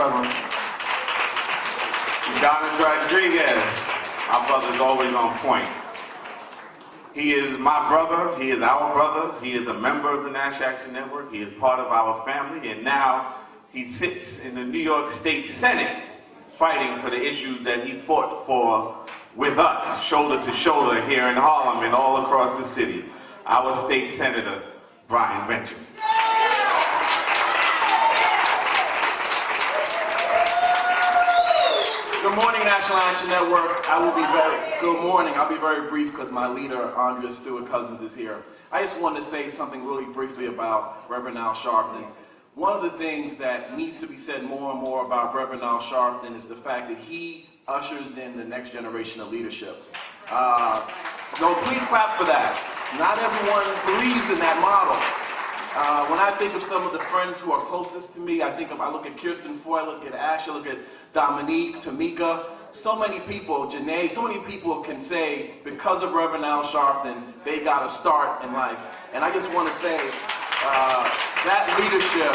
Reverend. Donald Rodriguez, our brother's always on point. He is my brother, he is our brother, he is a member of the Nash Action Network, he is part of our family, and now he sits in the New York State Senate fighting for the issues that he fought for with us, shoulder to shoulder here in Harlem and all across the city. Our state senator, Brian Benjamin. Good morning, National Action Network. Good morning. I'll be very brief because my leader, Andrea Stewart Cousins, is here. I just wanted to say something really briefly about Reverend Al Sharpton. One of the things that needs to be said more and more about Reverend Al Sharpton is the fact that he ushers in the next generation of leadership. No, please clap for that. Not everyone believes in that model. When I think of some of the friends who are closest to me, I look at Kirsten Foy, I look at Ash, I look at Dominique, Tamika, so many people, Janae, so many people can say, because of Reverend Al Sharpton, they got a start in life. And I just want to say, that leadership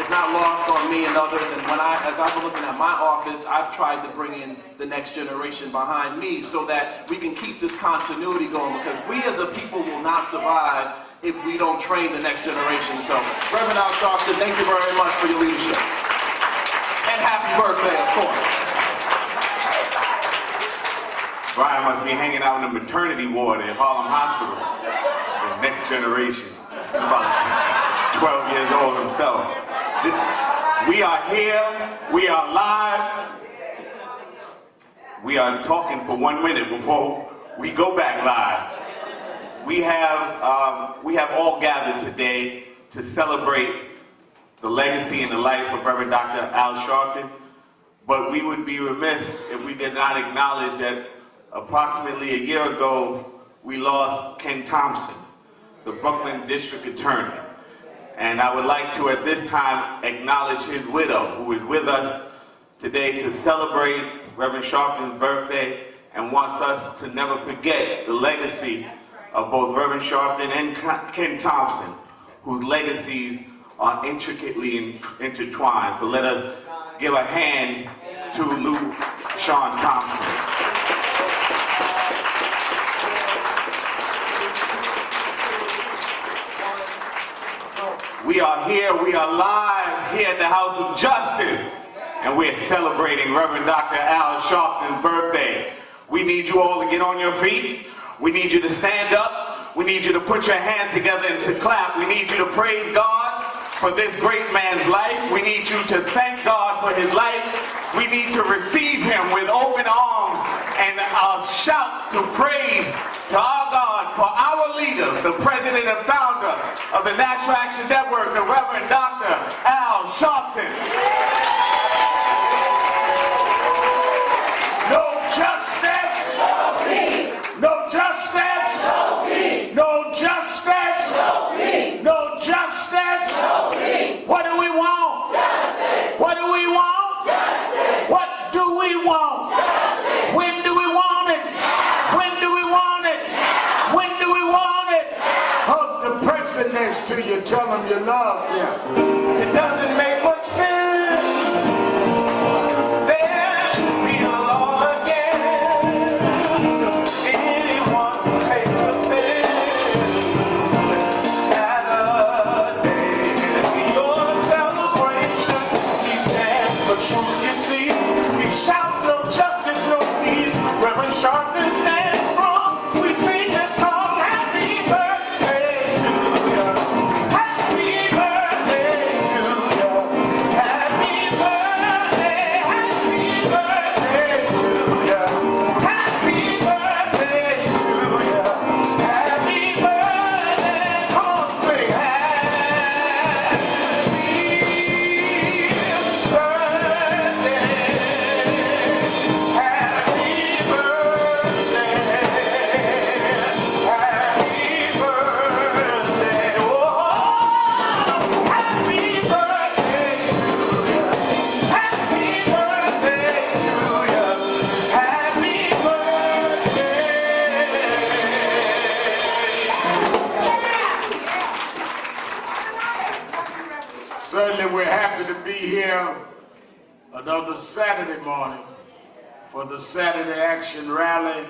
is not lost on me and others. And as I've been looking at my office, I've tried to bring in the next generation behind me so that we can keep this continuity going, because we as a people will not survive if we don't train the next generation. So, Reverend Al Sharpton, thank you very much for your leadership. And happy birthday, of course. Brian must be hanging out in the maternity ward at Harlem Hospital. The next generation. About 12 years old himself. We are here, we are live. We are talking for 1 minute before we go back live. We have all gathered today to celebrate the legacy and the life of Reverend Dr. Al Sharpton, but we would be remiss if we did not acknowledge that approximately a year ago, we lost Ken Thompson, the Brooklyn District Attorney. And I would like to, at this time, acknowledge his widow, who is with us today to celebrate Reverend Sharpton's birthday and wants us to never forget the legacy of both Reverend Sharpton and Ken Thompson, whose legacies are intricately intertwined. So let us give a hand to Lou Sean Thompson. We are here, we are live here at the House of Justice, and we're celebrating Reverend Dr. Al Sharpton's birthday. We need you all to get on your feet. We need you to stand up. We need you to put your hands together and to clap. We need you to praise God for this great man's life. We need you to thank God for his life. We need to receive him with open arms and a shout to praise to our God for our leader, the president and founder of the National Action Network, the Reverend Dr. Al Sharpton. No justice! No peace! No justice! No peace! No justice! No peace! No justice! No peace! What do we want? Justice! What do we want? Justice! What do we want? Justice! When do we want it? Now! When do we want it? Now! When do we want it? Now! Hug the person next to you, tell them you love them. It doesn't make much sense. Sharpton stands strong. We sing this song. Happy birthday to you. Happy birthday to you. Happy birthday. Happy birthday to you. Happy birthday to you. Happy birthday. Come on, sing happy birthday. Certainly we're happy to be here another Saturday morning for the Saturday Action Rally.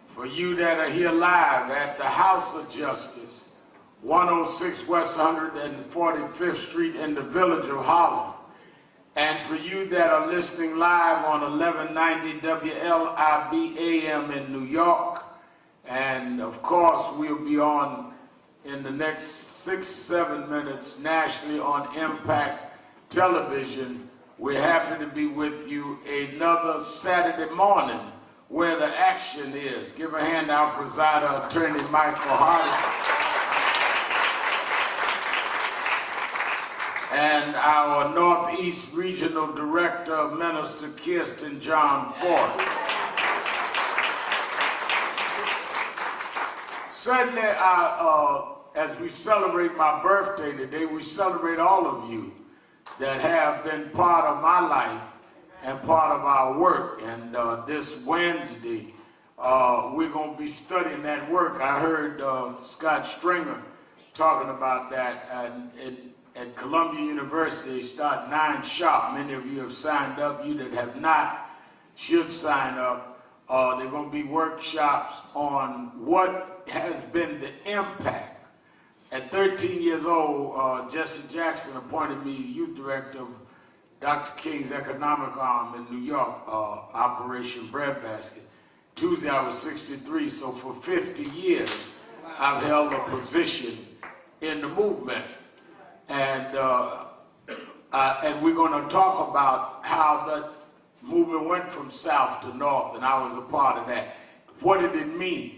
For you that are here live at the House of Justice, 106 West 145th Street in the village of Harlem. And for you that are listening live on 1190 WLIB AM in New York. And of course, we'll be on in the next 6-7 minutes nationally on Impact Television. We're happy to be with you another Saturday morning where the action is. Give a hand to our presider, Attorney Michael Hardy. And our Northeast Regional Director, Minister Kirsten John Ford. Certainly, as we celebrate my birthday today, we celebrate all of you that have been part of my life and part of our work. And this Wednesday, we're going to be studying that work. I heard Scott Stringer talking about that at Columbia University. Start 9 sharp. Many of you have signed up. You that have not should sign up. They're going to be workshops on what has been the impact. At 13 years old, Jesse Jackson appointed me youth director of Dr. King's economic arm in New York, Operation Breadbasket. Tuesday I was 63, so for 50 years I've held a position in the movement. And we're going to talk about how that movement went from south to north, and I was a part of that. What did it mean?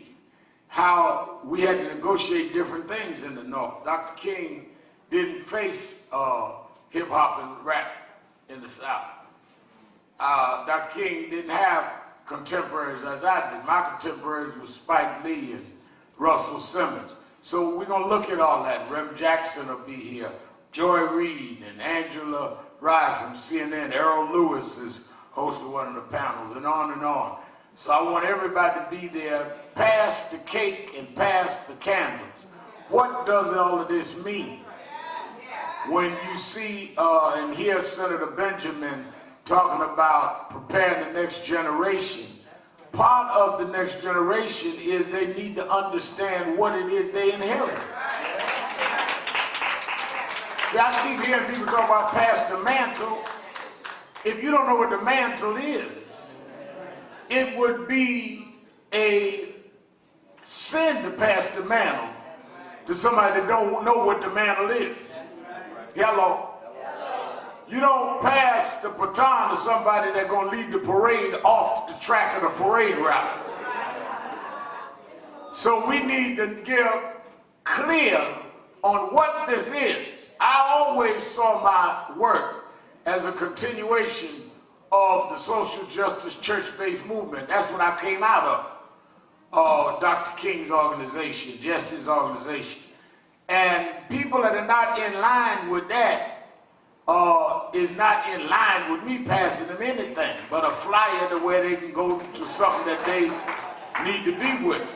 How we had to negotiate different things in the north. Dr. King didn't face hip-hop and rap in the south. Dr. King didn't have contemporaries as I did. My contemporaries were Spike Lee and Russell Simmons. So we're going to look at all that. Rem Jackson will be here. Joy Reid and Angela Rye from CNN. Errol Lewis is host of one of the panels, and on and on. So I want everybody to be there. Pass the cake and pass the candles. What does all of this mean? When you see and hear Senator Benjamin talking about preparing the next generation, part of the next generation is they need to understand what it is they inherited. Yeah, I keep hearing people talk about pass the mantle. If you don't know what the mantle is, it would be a sin to pass the mantle to somebody that don't know what the mantle is. Hello? You don't pass the baton to somebody that's going to lead the parade off the track of the parade route. So we need to give clear on what this is. I always saw my work as a continuation of the social justice church-based movement. That's what I came out of Dr. King's organization, Jesse's organization. And people that are not in line with that is not in line with me passing them anything but a flyer to where they can go to something that they need to be with.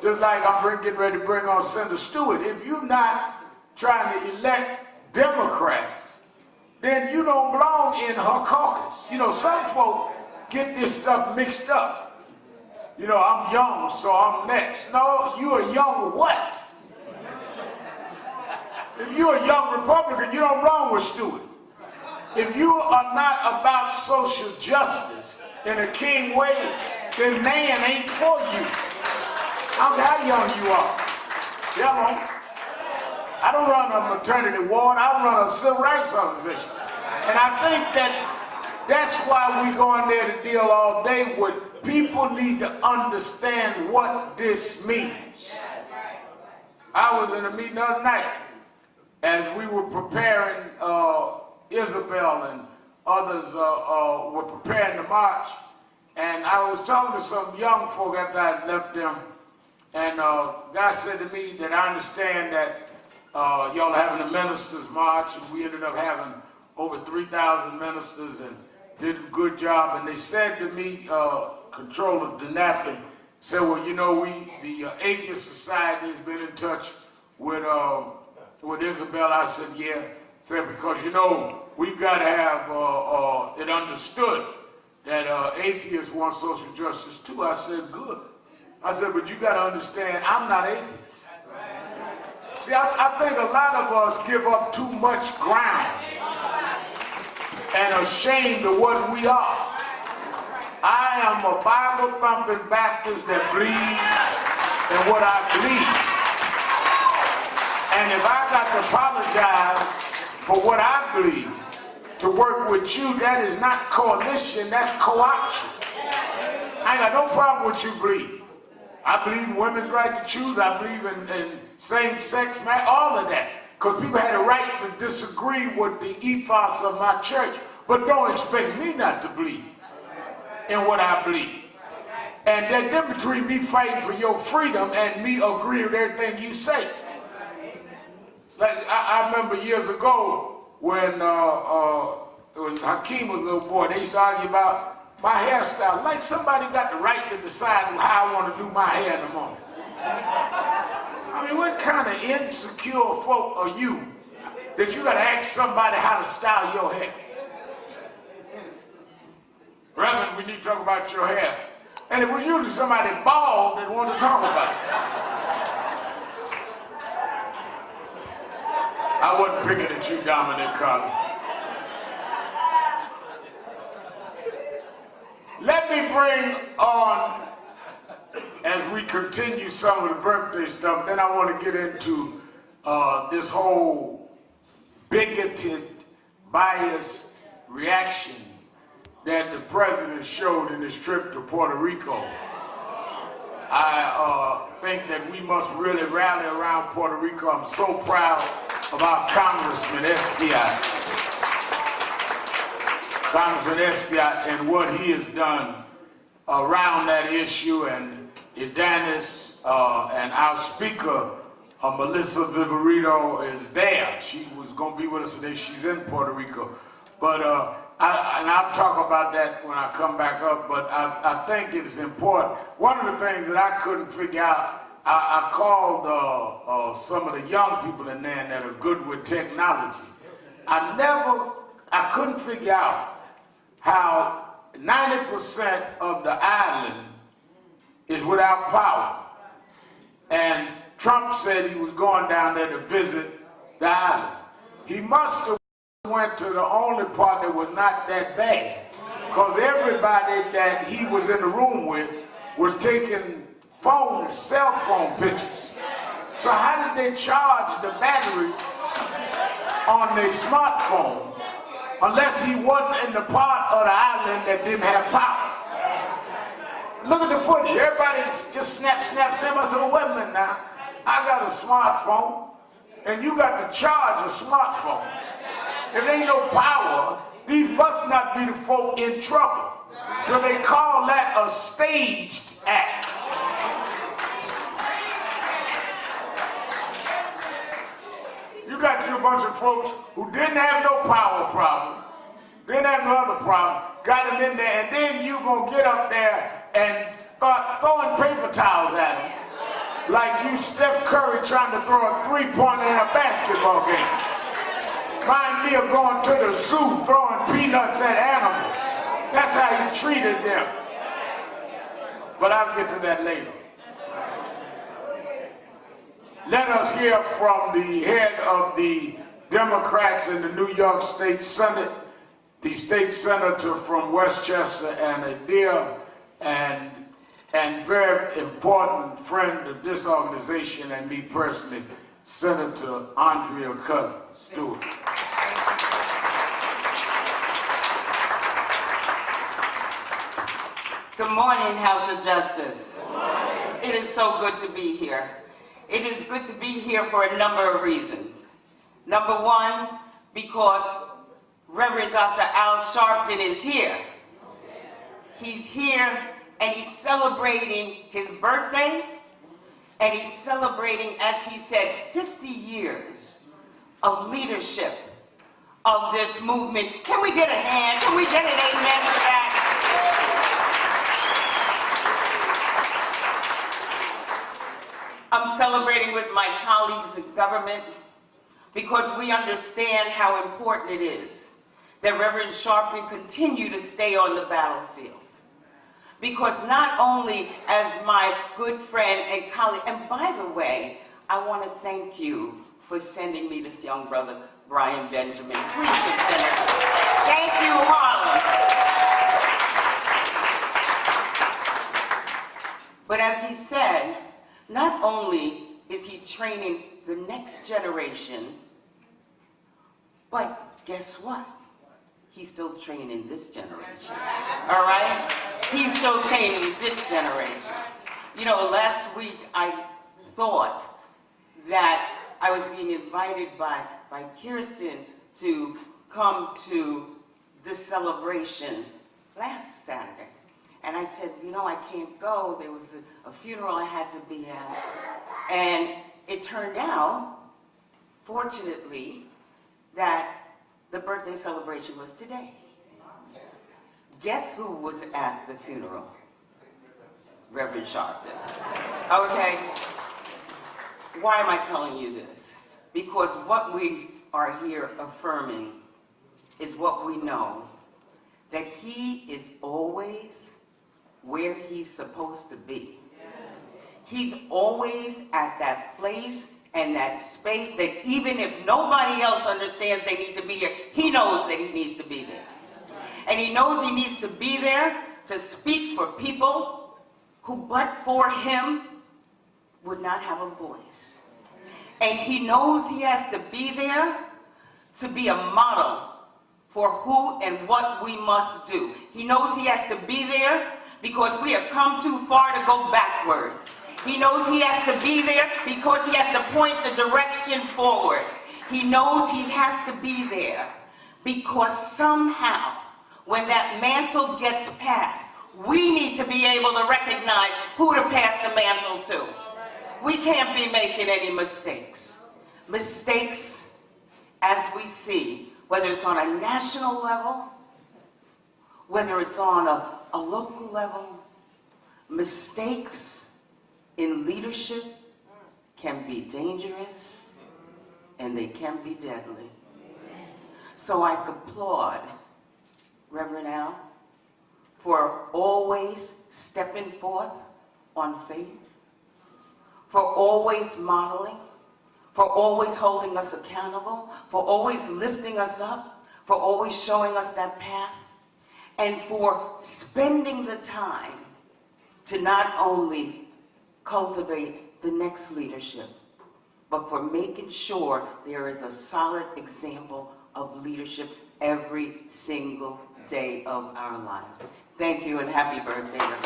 Just like I'm getting ready to bring on Senator Stewart. If you're not trying to elect Democrats, then you don't belong in her caucus. You know, some folk get this stuff mixed up. You know, I'm young, so I'm next. No, you're young what? If you're a young Republican, you don't belong with Stewart. If you are not about social justice in a King way, then man ain't for you. I don't care how young you are. Hello? I don't run a maternity ward, I run a civil rights organization. And I think that's why we go in there to deal all day with people need to understand what this means. I was in a meeting the other night as we were preparing, Isabel and others were preparing the march, and I was talking to some young folk after I had left them, and God said to me that I understand that y'all are having a ministers march, and we ended up having over 3,000 ministers and did a good job. And they said to me, Controller DeNapoli said, well, you know, the Atheist Society has been in touch with Isabel. I said, yeah. Said, because, you know, we've got to have understood that atheists want social justice too. I said, good. I said, but you got to understand, I'm not atheist. See, I think a lot of us give up too much ground and are ashamed of what we are. I am a Bible-thumping Baptist that believes in what I believe. And if I got to apologize for what I believe to work with you, that is not coalition, that's co-option. I ain't got no problem with what you believe. I believe in women's right to choose. I believe in same-sex marriage, all of that. Because people had a right to disagree with the ethos of my church. But don't expect me not to believe in what I believe. And that difference between me fighting for your freedom and me agreeing with everything you say. Like I remember years ago when Hakeem was a little boy, they used to argue about my hairstyle. Like somebody got the right to decide how I want to do my hair in the morning. I mean, what kind of insecure folk are you that you got to ask somebody how to style your hair? Reverend, we need to talk about your hair. And it was usually somebody bald that wanted to talk about it. I wasn't picking at you, Dominic Carter. Let me bring on, as we continue some of the birthday stuff, then I want to get into this whole bigoted, biased reaction that the president showed in his trip to Puerto Rico. I think that we must really rally around Puerto Rico. I'm so proud of our Congressman Espaillat. Congressman Espaillat and what he has done around that issue, and Idanis and our speaker, Melissa Viverito, is there. She was going to be with us today. She's in Puerto Rico. But I'll talk about that when I come back up, but I think it's important. One of the things that I couldn't figure out, I called some of the young people in there that are good with technology. I couldn't figure out how 90% of the island is without power. And Trump said he was going down there to visit the island. He must have went to the only part that was not that bad, because everybody that he was in the room with was taking cell phone pictures. So how did they charge the batteries on their smartphone unless he wasn't in the part of the island that didn't have power? Look at the footage. Everybody just snap. I said, well, wait a minute now. I got a smartphone, and you got to charge a smartphone. If there ain't no power, these must not be the folk in trouble. So they call that a staged act. You got you a bunch of folks who didn't have no power problem, didn't have no other problem, got them in there, and then you gonna get up there and start throwing paper towels at them like you Steph Curry trying to throw a three-pointer in a basketball game. Remind me of going to the zoo throwing peanuts at animals. That's how you treated them. But I'll get to that later. Let us hear from the head of the Democrats in the New York State Senate, the state senator from Westchester, and a dear and very important friend of this organization and me personally, Senator Andrea Cousins Stewart. Good morning, House of Justice. Good morning. It is so good to be here. It is good to be here for a number of reasons. Number one, because Reverend Dr. Al Sharpton is here. He's here and he's celebrating his birthday, and he's celebrating, as he said, 50 years of leadership of this movement. Can we get a hand? Can we get an amen for that? I'm celebrating with my colleagues in government because we understand how important it is that Reverend Sharpton continue to stay on the battlefield. Because not only as my good friend and colleague, and by the way, I want to thank you for sending me this young brother, Brian Benjamin. Please consider it. Thank you, Harlem. But as he said, not only is he training the next generation, but guess what? He's still training this generation. All right? He's still training this generation. You know, last week I thought that I was being invited by Kirsten to come to this celebration last Saturday. And I said, you know, I can't go. There was a funeral I had to be at. And it turned out, fortunately, that the birthday celebration was today. Guess who was at the funeral? Reverend Sharpton. Okay? Why am I telling you this? Because what we are here affirming is what we know, that he is always where he's supposed to be. He's always at that place and that space that even if nobody else understands they need to be here, he knows that he needs to be there. And he knows he needs to be there to speak for people who, but for him, would not have a voice. And he knows he has to be there to be a model for who and what we must do. He knows he has to be there because we have come too far to go backwards. He knows he has to be there because he has to point the direction forward. He knows he has to be there because somehow, when that mantle gets passed, we need to be able to recognize who to pass the mantle to. We can't be making any mistakes. Mistakes, as we see, whether it's on a national level, whether it's on a local level, mistakes in leadership can be dangerous and they can be deadly. So I applaud Reverend Al for always stepping forth on faith, for always modeling, for always holding us accountable, for always lifting us up, for always showing us that path, and for spending the time to not only cultivate the next leadership, but for making sure there is a solid example of leadership every single day of our lives. Thank you and happy birthday, Rebecca.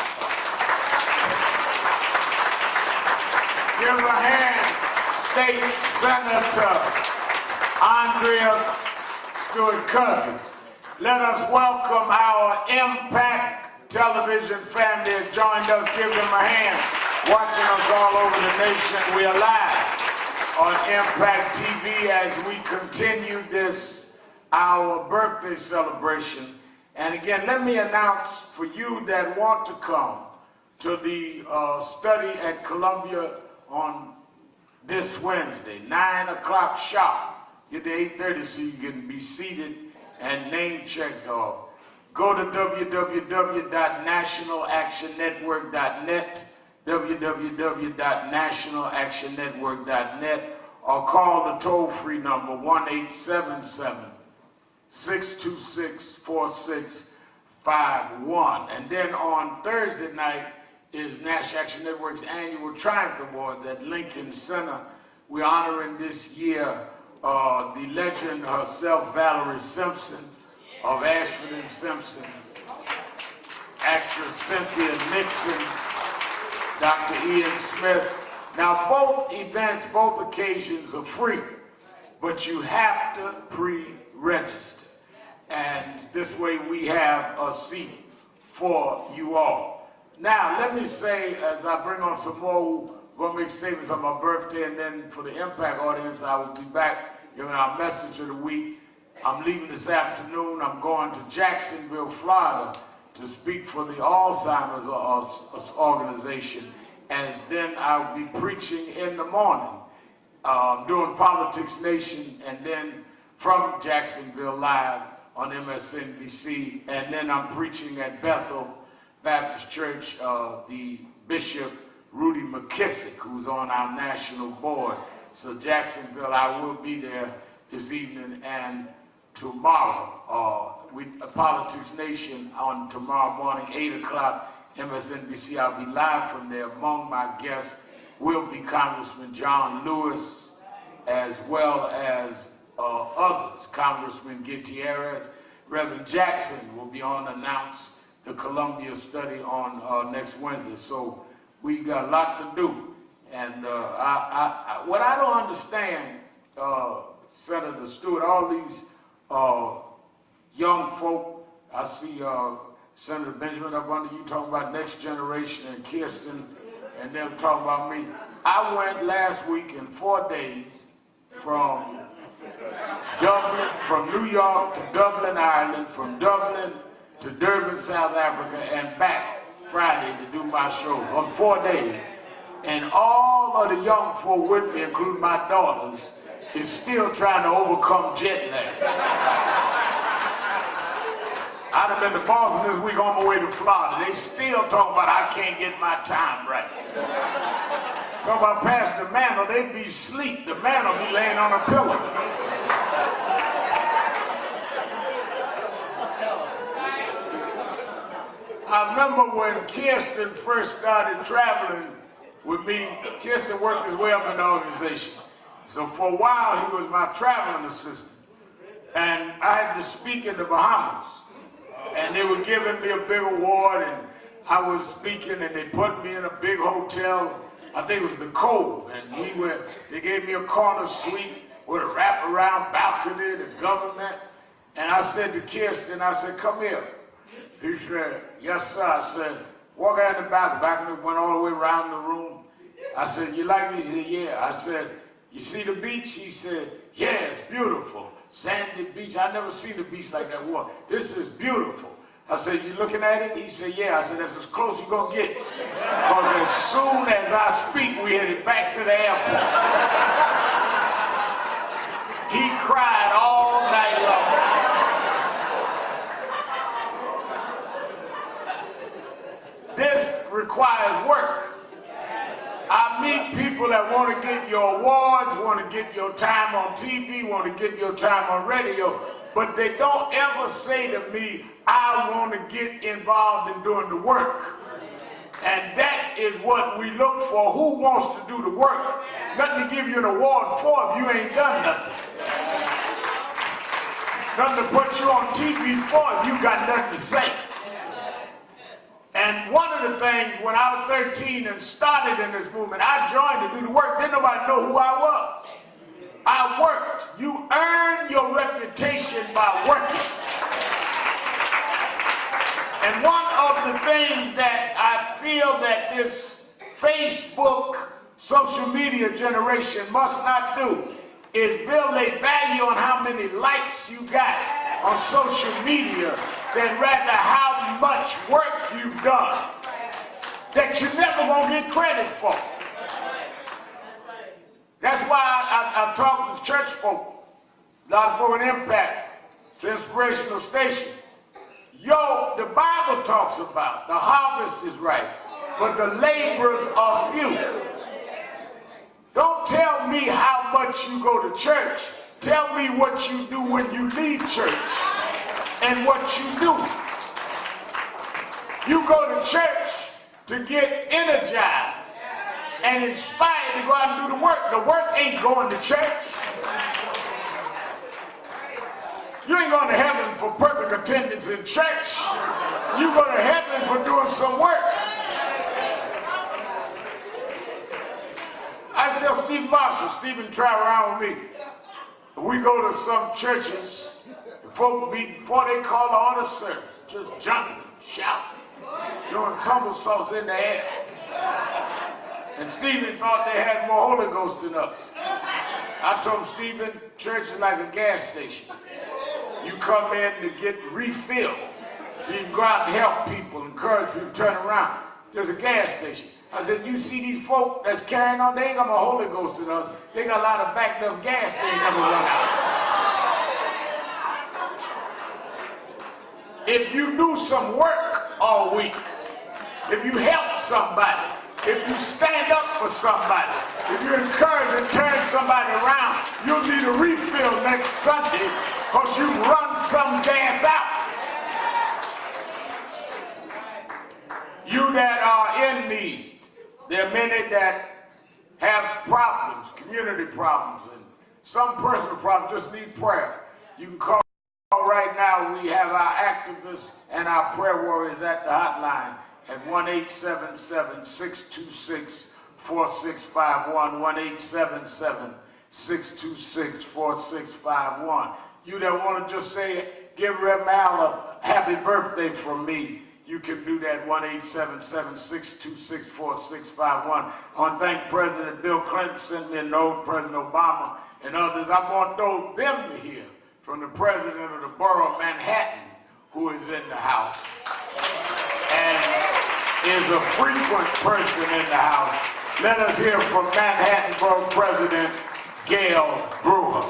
Give a hand, State Senator Andrea Stewart-Cousins. Let us welcome our Impact Television family that joined us. Give them a hand. Watching us all over the nation. We are live on Impact TV as we continue this, our birthday celebration. And again, let me announce for you that want to come to the study at Columbia on this Wednesday, 9 o'clock sharp. Get to 8:30 so you can be seated and name checked. Go to www.nationalactionnetwork.net, www.nationalactionnetwork.net, or call the toll-free number 1-877-626-4651. And then on Thursday night is National Action Network's annual Triumph Awards at Lincoln Center. We're honoring this year the legend herself, Valerie Simpson of Ashford and Simpson, actress Cynthia Nixon, Dr. Ian Smith. Now, both events, both occasions are free, but you have to pre-register. And this way we have a seat for you all. Now, let me say, as I bring on some more, we're going to make statements on my birthday, and then for the Impact audience, I will be back giving our message of the week. I'm leaving this afternoon. I'm going to Jacksonville, Florida, to speak for the Alzheimer's organization, and then I'll be preaching in the morning, doing Politics Nation, and then from Jacksonville live on MSNBC. And then I'm preaching at Bethel Baptist Church, the Bishop Rudy McKissick, who's on our national board. So Jacksonville, I will be there this evening and tomorrow. Politics Nation on tomorrow morning, 8 o'clock, MSNBC. I'll be live from there. Among my guests will be Congressman John Lewis, as well as others. Congressman Gutierrez. Reverend Jackson will be on to announce the Columbia study on next Wednesday. So we got a lot to do. And what I don't understand, Senator Stewart, all these young folk, I see Senator Benjamin up under you talking about next generation and Kirsten and them talking about me. I went last week in 4 days from Dublin, from New York to Dublin, Ireland, from Dublin to Durban, South Africa, and back Friday to do my shows on 4 days. And all of the young folk with me, including my daughters, is still trying to overcome jet lag. I'd have been to Boston this week on my way to Florida. They still talking about I can't get my time right. Talk about Pastor Mantle, they be asleep. The man will be laying on a pillow. I remember when Kirsten first started traveling with me. Kirsten worked his way up in the organization. So for a while, he was my traveling assistant. And I had to speak in the Bahamas. And they were giving me a big award, and I was speaking, and they put me in a big hotel. I think it was the Cove, and they gave me a corner suite with a wraparound balcony, the government. And I said to Kirsten, I said, come here. He said, yes, sir. I said, walk out in the back. The balcony went all the way around the room. I said, you like me? He said, yeah. I said, you see the beach? He said, yeah, it's beautiful. Sandy beach. I never seen the beach like that water. This is beautiful. I said, you looking at it? He said, yeah. I said, that's as close as you're going to get. Because as soon as I speak, we headed back to the airport. He cried all night long. This requires work. I meet people that want to get your awards, want to get your time on TV, want to get your time on radio, but they don't ever say to me, I want to get involved in doing the work. And that is what we look for. Who wants to do the work? Nothing to give you an award for if you ain't done nothing. Nothing to put you on TV for if you got nothing to say. And one of the things, when I was 13 and started in this movement, I joined to do the work. Didn't nobody know who I was. I worked. You earn your reputation by working. And one of the things that I feel that this Facebook social media generation must not do is build a value on how many likes you got on social media than rather how much work you've done that you're never going to get credit for. That's why I talk to church folk, a lot of folk in Impact, it's an inspirational station. Yo, the Bible talks about the harvest is right, but the laborers are few. Don't tell me how much you go to church. Tell me what you do when you leave church and what you do. You go to church to get energized and inspired to go out and do the work. The work ain't going to church. You ain't going to heaven for perfect attendance in church. You go to heaven for doing some work. I tell Steve Marshall, Stephen travel around with me. We go to some churches, the folk meet before they call the order service, just jumping, shouting, doing somersaults in the air. And Stephen thought they had more Holy Ghost than us. I told him, Stephen, church is like a gas station. You come in to get refilled, so you can go out and help people, encourage people to turn around. There's a gas station. I said, you see these folk that's carrying on, they ain't got more Holy Ghost than us. They got a lot of backed up gas they ain't never run out. if you do some work all week, if you help somebody, if you stand up for somebody, if you encourage and turn somebody around, you'll need a refill next Sunday because you run some gas out. You that are in need, there are many that have problems, community problems, and some personal problems just need prayer. You can call right now. We have our activists and our prayer warriors at the hotline at 1-877-626-4651, 1-877-626-4651. You that want to just say, give Rev Mal a happy birthday from me, you can do that, 1-877-626-4651. I want to thank President Bill Clinton, sent me a note, President Obama, and others. I want them to hear from the president of the borough of Manhattan, who is in the house and is a frequent person in the house. Let us hear from Manhattan Borough President Gail Brewer.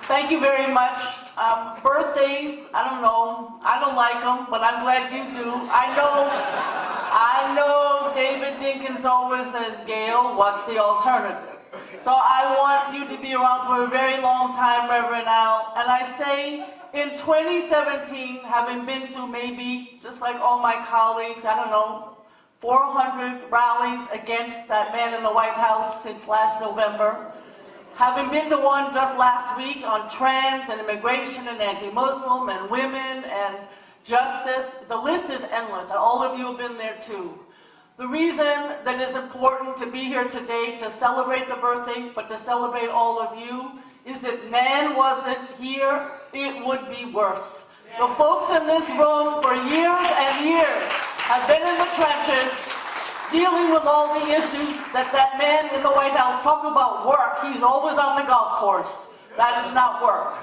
Thank you very much. Birthdays, I don't know. I don't like them, but I'm glad you do. I know David Dinkins always says, Gail, what's the alternative? So I want you to be around for a very long time, Reverend Al. And I say, in 2017, having been to maybe, just like all my colleagues, I don't know, 400 rallies against that man in the White House since last November, having been to one just last week on trans and immigration and anti-Muslim and women and justice, the list is endless, and all of you have been there too. The reason that it's important to be here today to celebrate the birthday, but to celebrate all of you, is if Nan wasn't here, it would be worse. The folks in this room for years and years have been in the trenches dealing with all the issues that man in the White House talked about work. He's always on the golf course. That is not work.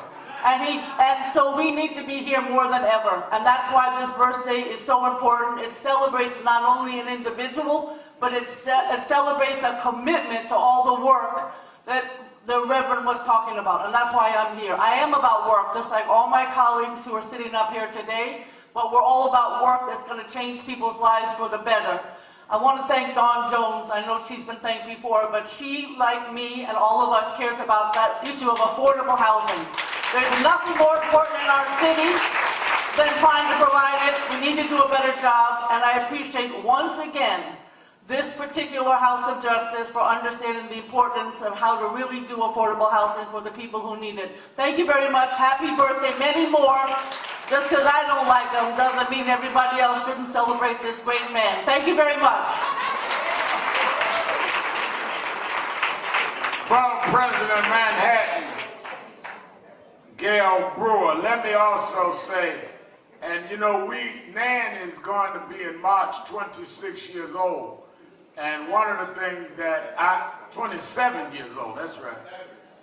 And so we need to be here more than ever. And that's why this birthday is so important. It celebrates not only an individual, but it celebrates a commitment to all the work that the Reverend was talking about. And that's why I'm here. I am about work, just like all my colleagues who are sitting up here today, but we're all about work that's going to change people's lives for the better. I want to thank Dawn Jones. I know she's been thanked before, but she, like me and all of us, cares about that issue of affordable housing. There's nothing more important in our city than trying to provide it. We need to do a better job, and I appreciate once again this particular House of Justice for understanding the importance of how to really do affordable housing for the people who need it. Thank you very much. Happy birthday, many more. Just because I don't like them doesn't mean everybody else shouldn't celebrate this great man. Thank you very much. Borough President of Manhattan, Gail Brewer. Let me also say, and you know, Nan is going to be in March 26 years old. And one of the things that 27 years old, that's right.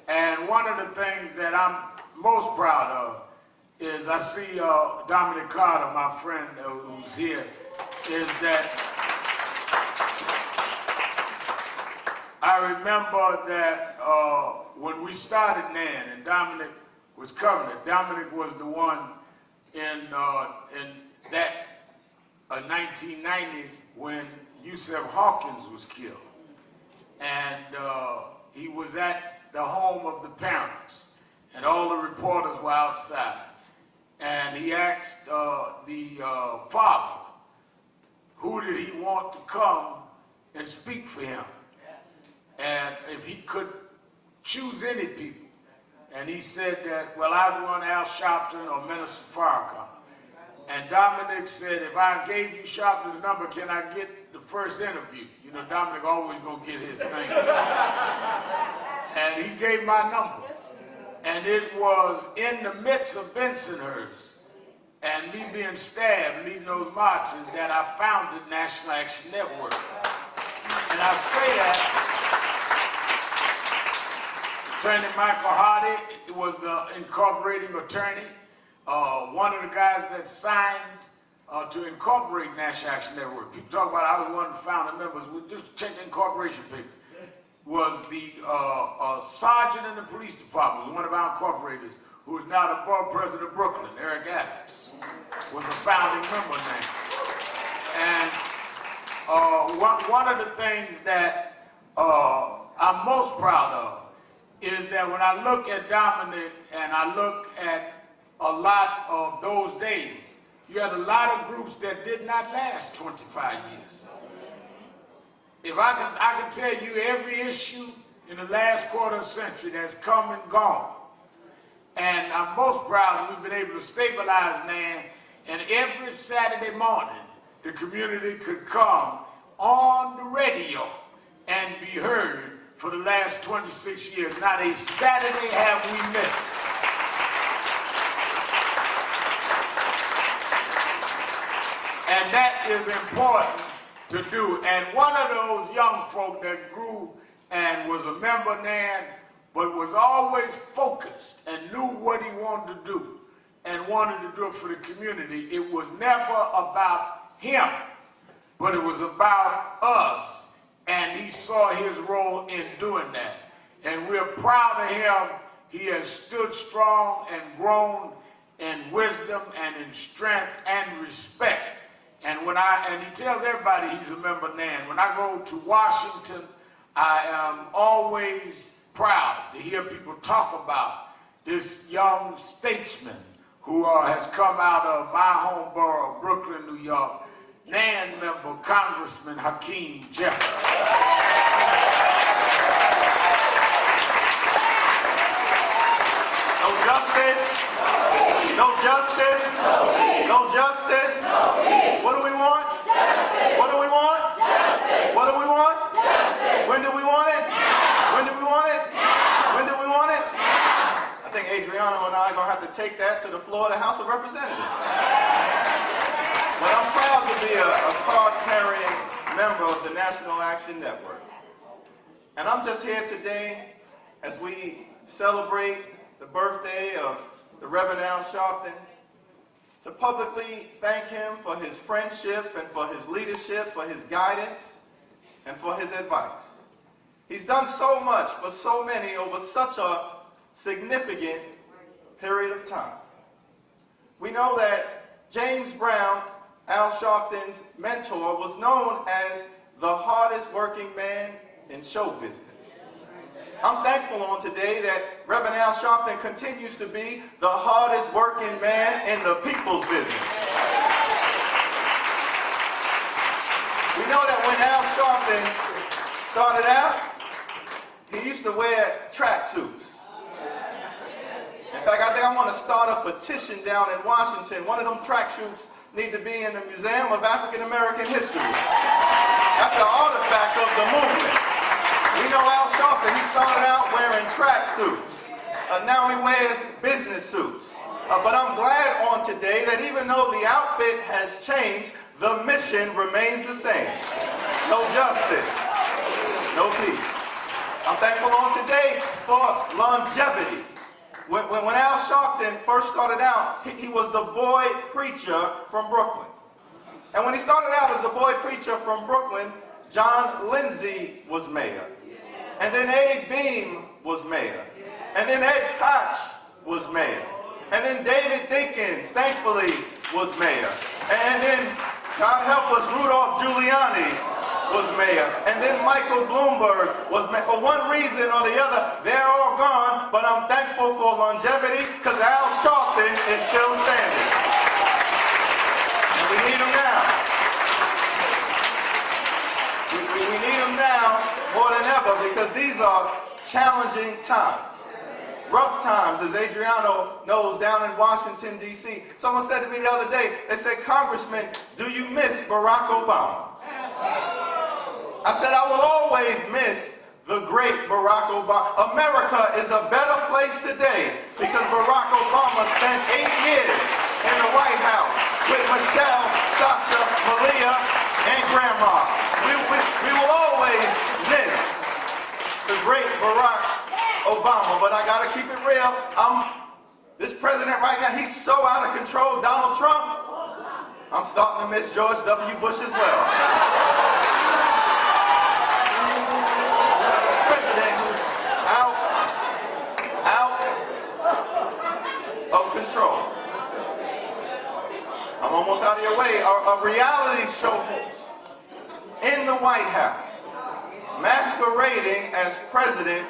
And one of the things that I'm most proud of is I see Dominic Carter, my friend who's here, is that I remember that when we started NAN and Dominic was covering it, Dominic was the one in that 1990 when Yusef Hawkins was killed. And he was at the home of the parents, and all the reporters were outside. And he asked the father, who did he want to come and speak for him? And if he could choose any people. And he said that, well, I'd want Al Sharpton or Minister Farrakhan. And Dominic said, if I gave you Sharpton's number, can I get the first interview? You know, Dominic always gonna get his thing. And he gave my number. And it was in the midst of Bensonhurst and me being stabbed, leading those marches, that I founded National Action Network. And I say that, Attorney Michael Hardy was the incorporating attorney, one of the guys that signed to incorporate National Action Network. People talk about I was one of the founding members. We just checked the incorporation paper. was the sergeant in the police department, was one of our incorporators, who is now the borough president of Brooklyn, Eric Adams, was a founding member now. And one of the things that I'm most proud of is that when I look at Dominic and I look at a lot of those days, you had a lot of groups that did not last 25 years. If I can tell you every issue in the last quarter century that's come and gone. And I'm most proud that we've been able to stabilize Nan, and every Saturday morning, the community could come on the radio and be heard for the last 26 years. Not a Saturday have we missed. And that is important to do. And one of those young folk that grew and was a member Nan, but was always focused and knew what he wanted to do and wanted to do it for the community. It was never about him, but it was about us, and he saw his role in doing that. And we're proud of him. He has stood strong and grown in wisdom and in strength and respect. And he tells everybody he's a member Nan. When I go to Washington, I am always proud to hear people talk about this young statesman who has come out of my home borough of Brooklyn, New York, Nan member Congressman Hakeem Jeffries. No justice. No justice. No justice. What do we want? Justice. What do we want? Justice. What do we want? Justice. When do we want it? Now. When do we want it? Now. When do we want it? Now. I think Adriano and I are going to have to take that to the floor of the House of Representatives. But I'm proud to be a card-carrying member of the National Action Network. And I'm just here today as we celebrate the birthday of the Reverend Al Sharpton to publicly thank him for his friendship and for his leadership, for his guidance, and for his advice. He's done so much for so many over such a significant period of time. We know that James Brown, Al Sharpton's mentor, was known as the hardest working man in show business. I'm thankful on today that Reverend Al Sharpton continues to be the hardest working man in the people's business. We know that when Al Sharpton started out, he used to wear tracksuits. In fact, I think I want to start a petition down in Washington. One of them tracksuits need to be in the Museum of African American History. That's an artifact of the movement. We know Al Sharpton, he started out wearing tracksuits. Now he wears business suits. But I'm glad on today that even though the outfit has changed, the mission remains the same. No justice, no peace. I'm thankful on today for longevity. When Al Sharpton first started out, he was the boy preacher from Brooklyn. And when he started out as the boy preacher from Brooklyn, John Lindsay was mayor. And then Abe Beam was mayor. And then Ed Koch was mayor. And then David Dinkins, thankfully, was mayor. And then, God help us, Rudolph Giuliani was mayor. And then Michael Bloomberg was mayor. For one reason or the other, they're all gone, but I'm thankful for longevity because Al Sharpton is still standing. And we need him now. We need him now more than ever because these are challenging times. Rough times, as Adriano knows, down in Washington, D.C. Someone said to me the other day, they said, Congressman, do you miss Barack Obama? I said, I will always miss the great Barack Obama. America is a better place today because Barack Obama spent 8 years in the White House with Michelle, Sasha, Malia, and Grandma. We will always miss the great Barack Obama, but I gotta keep it real. This president right now, he's so out of control, Donald Trump, I'm starting to miss George W. Bush as well. of control. I'm almost out of your way. A reality show host in the White House, masquerading as President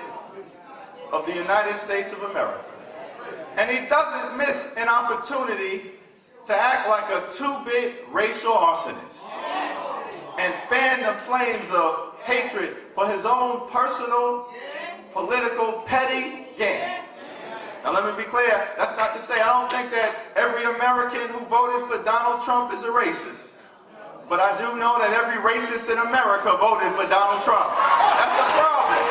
of the United States of America. And he doesn't miss an opportunity to act like a two-bit racial arsonist and fan the flames of hatred for his own personal, political, petty gain. Now let me be clear, that's not to say I don't think that every American who voted for Donald Trump is a racist. But I do know that every racist in America voted for Donald Trump. That's the problem.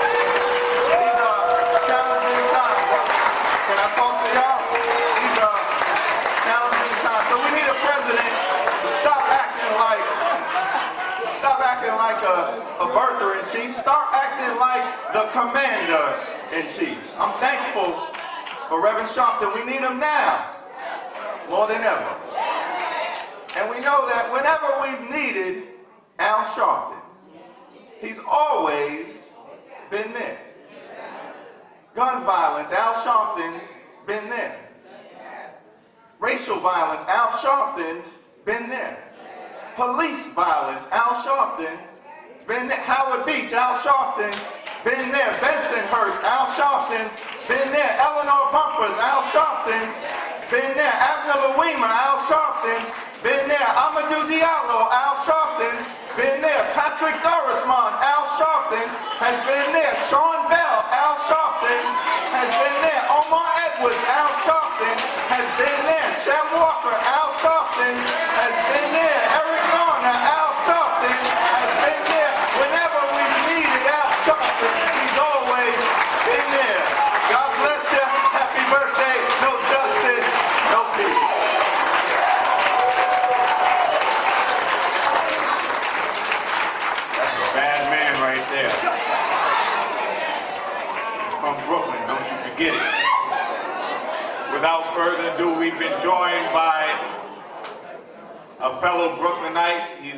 These are challenging times. Can I talk to y'all? These are challenging times. So we need a president to stop acting like a birther-in-chief. Start acting like the commander-in-chief. I'm thankful for Reverend Sharpton. We need him now more than ever. And we know that whenever we've needed Al Sharpton, he's always been there. Gun violence, Al Sharpton's been there. Racial violence, Al Sharpton's been there. Police violence, Al Sharpton's been there. Howard Beach, Al Sharpton's been there. Bensonhurst, Al Sharpton's been there. Eleanor Bumpers, Al Sharpton's been there. Abner Louima, Al Sharpton's been there. Amadou Diallo, Al Sharpton's been there. Patrick Dorismond, Al Sharpton has been there. Sean Bell, Al Sharpton has been there. Omar Edwards, Al Sharpton has been there. Shem Walker, Al Sharpton has been there. Eric Garner, Al Sharpton has been there. Whenever we've needed Al Sharpton, he's always been there. God bless you. Happy birthday. No justice, no peace. Bad man right there. From Brooklyn, don't you forget it. Without further ado, we've been joined by a fellow Brooklynite. He's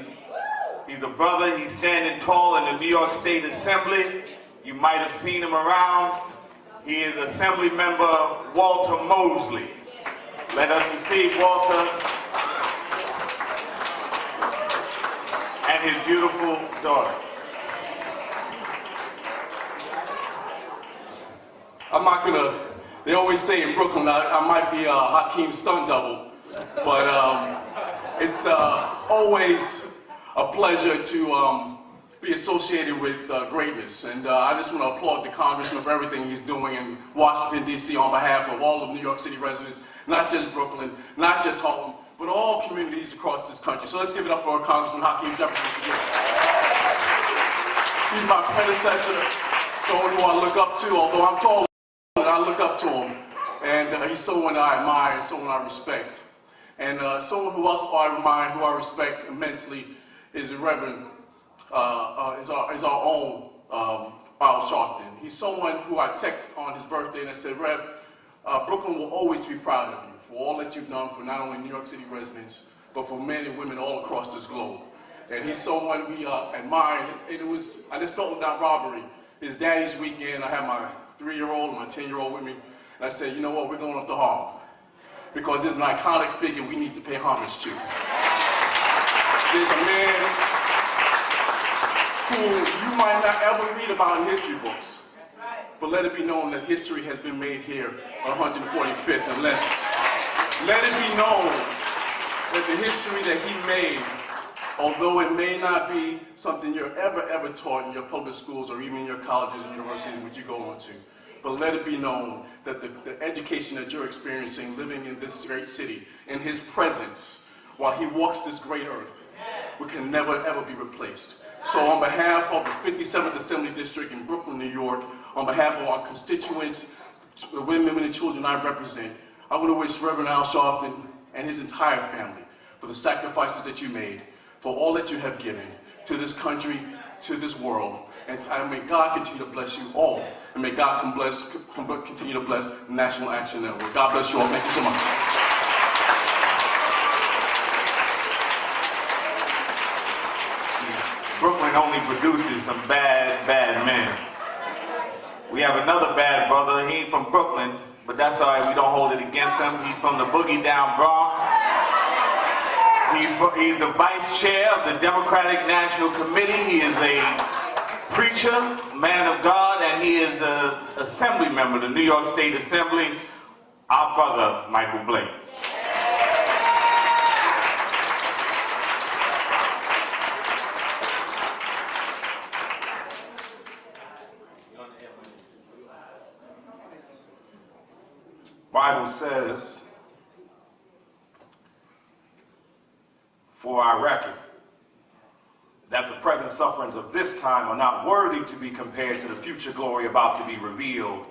a brother. He's standing tall in the New York State Assembly. You might have seen him around. He is Assembly Member Walter Mosley. Let us receive Walter and his beautiful daughter. I'm not gonna, they always say in Brooklyn I might be a Hakeem stunt double, but it's always a pleasure to be associated with greatness. And I just want to applaud the Congressman for everything he's doing in Washington, D.C. on behalf of all of New York City residents, not just Brooklyn, not just Harlem, but all communities across this country. So let's give it up for Congressman Hakeem Jefferson together. He's my predecessor, someone who I look up to, although I'm tall. I look up to him, and he's someone I admire, someone I respect. And someone who else I admire, who I respect immensely, is the Reverend, is our own Al Sharpton. He's someone who I texted on his birthday and I said, Rev, Brooklyn will always be proud of you for all that you've done for not only New York City residents, but for men and women all across this globe. And he's someone we admire. And I just felt without robbery. His daddy's weekend, I had my 3-year-old and my 10-year-old with me, and I said, you know what, we're going up to Harlem, because there's an iconic figure we need to pay homage to. There's a man who you might not ever read about in history books, but let it be known that history has been made here on 145th and Lenox. Let it be known that the history that he made, although it may not be something you're ever taught in your public schools or even in your colleges and universities which you go on to, but let it be known that the education that you're experiencing living in this great city, in his presence, while he walks this great earth, we can never ever be replaced. So on behalf of the 57th Assembly District in Brooklyn, New York, on behalf of our constituents, the women and children I represent, I want to wish Reverend Al Sharpton and his entire family for the sacrifices that you made, for all that you have given to this country, to this world. And may God continue to bless you all. And may God continue to bless the National Action Network. God bless you all. Thank you so much. Brooklyn only produces some bad men. We have another bad brother. He ain't from Brooklyn. but that's all right. We don't hold it against him. He's from the Boogie Down Bronx. He's the vice chair of the Democratic National Committee. He is a preacher, man of God, and he is an assembly member of the New York State Assembly, our brother, Michael Blake. Bible says, for I reckon that the present sufferings of this time are not worthy to be compared to the future glory about to be revealed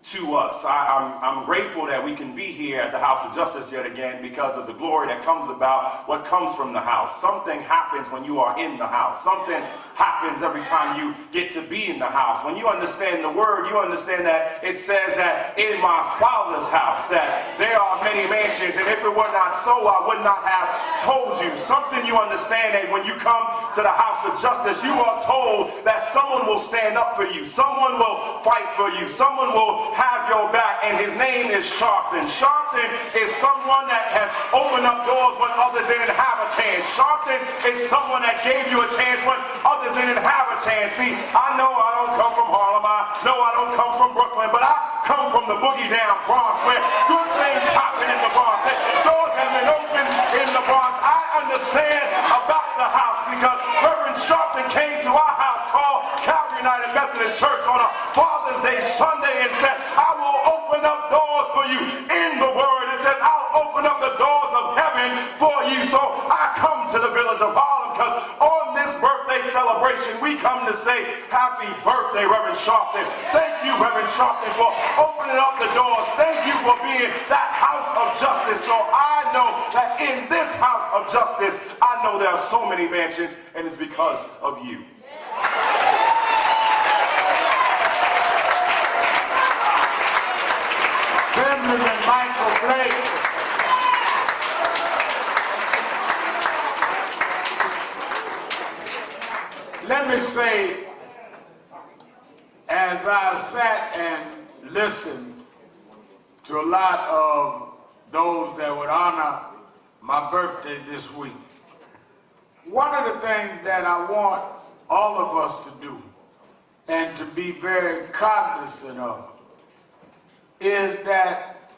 to us. I'm grateful that we can be here at the House of Justice yet again because of the glory that comes about what comes from the house. Something happens when you are in the house. Something happens every time you get to be in the house. When you understand the word, you understand that it says that in my Father's house that there are many mansions, and if it were not so, I would not have told you. Something you understand that when you come to the House of Justice, you are told that someone will stand up for you. Someone will fight for you. Someone will have your back, and his name is Sharpton. Sharpton is someone that has opened up doors when others didn't have a chance. Sharpton is someone that gave you a chance when others didn't have a chance. See, I know I don't come from Harlem, I know I don't come from Brooklyn, but I come from the Boogie Down Bronx, where good things happen in the Bronx. And doors have been opened in the Bronx. I understand about the house because Reverend Sharpton came to our house called Calvary United Methodist Church on a Father's Day Sunday and said, I will open up doors for you. In the word, it says, I'll open up the doors of heaven for you. So I come to the village of Harlem because on this birthday celebration, we come to say, happy birthday, Reverend Sharpton. Thank you, Reverend Sharpton, for opening up the doors. Thank you for being that house of justice. So I know that in this house of justice, I know there are so many mansions, and it's because of you. Assemblyman Michael Blake. Let me say, as I sat and listened to a lot of those that would honor my birthday this week, one of the things that I want all of us to do and to be very cognizant of is that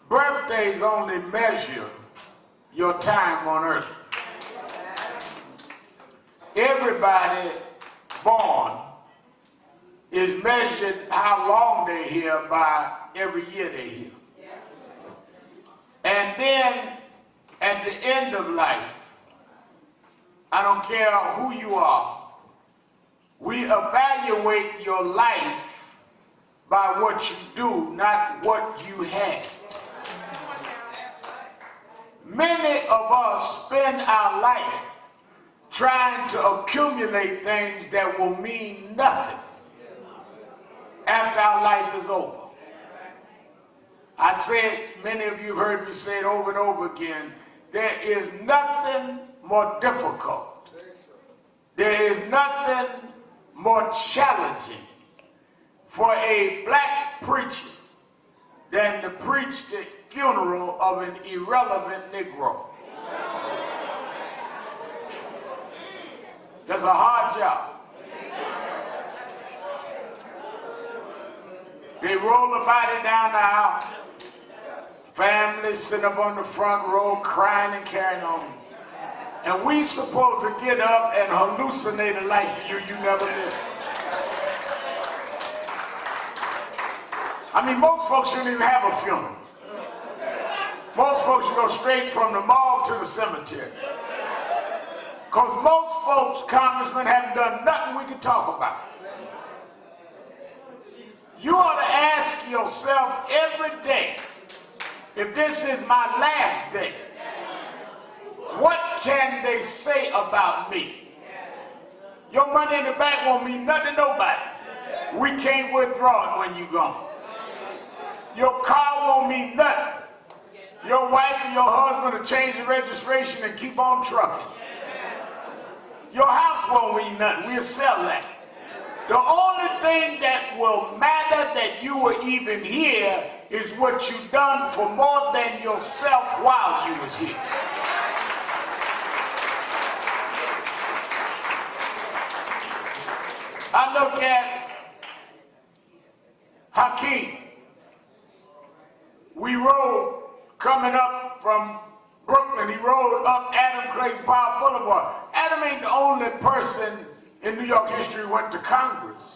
birthdays only measure your time on earth. Everybody born is measured how long they're here by every year they're here. And then at the end of life, I don't care who you are, we evaluate your life by what you do, not what you had. Many of us spend our life trying to accumulate things that will mean nothing after our life is over. I'd say it, many of you have heard me say it over and over again, there is nothing more difficult, there is nothing more challenging for a black preacher than to preach the funeral of an irrelevant Negro. That's a hard job. They roll the body down the aisle, family sitting up on the front row crying and carrying on. And we supposed to get up and hallucinate a life you never lived. I mean, most folks shouldn't even have a funeral. Most folks should go straight from the morgue to the cemetery. Because most folks, congressmen, haven't done nothing we can talk about. You ought to ask yourself every day, if this is my last day, what can they say about me? Your money in the bank won't mean nothing to nobody. We can't withdraw it when you're gone. Your car won't mean nothing. Your wife and your husband will change the registration and keep on trucking. Your house won't mean nothing. We'll sell that. The only thing that will matter that you were even here is what you've done for more than yourself while you was here. I look at Hakeem. We rode coming up from Brooklyn. He rode up Adam Clayton Powell Boulevard. Adam ain't the only person in New York history who went to Congress.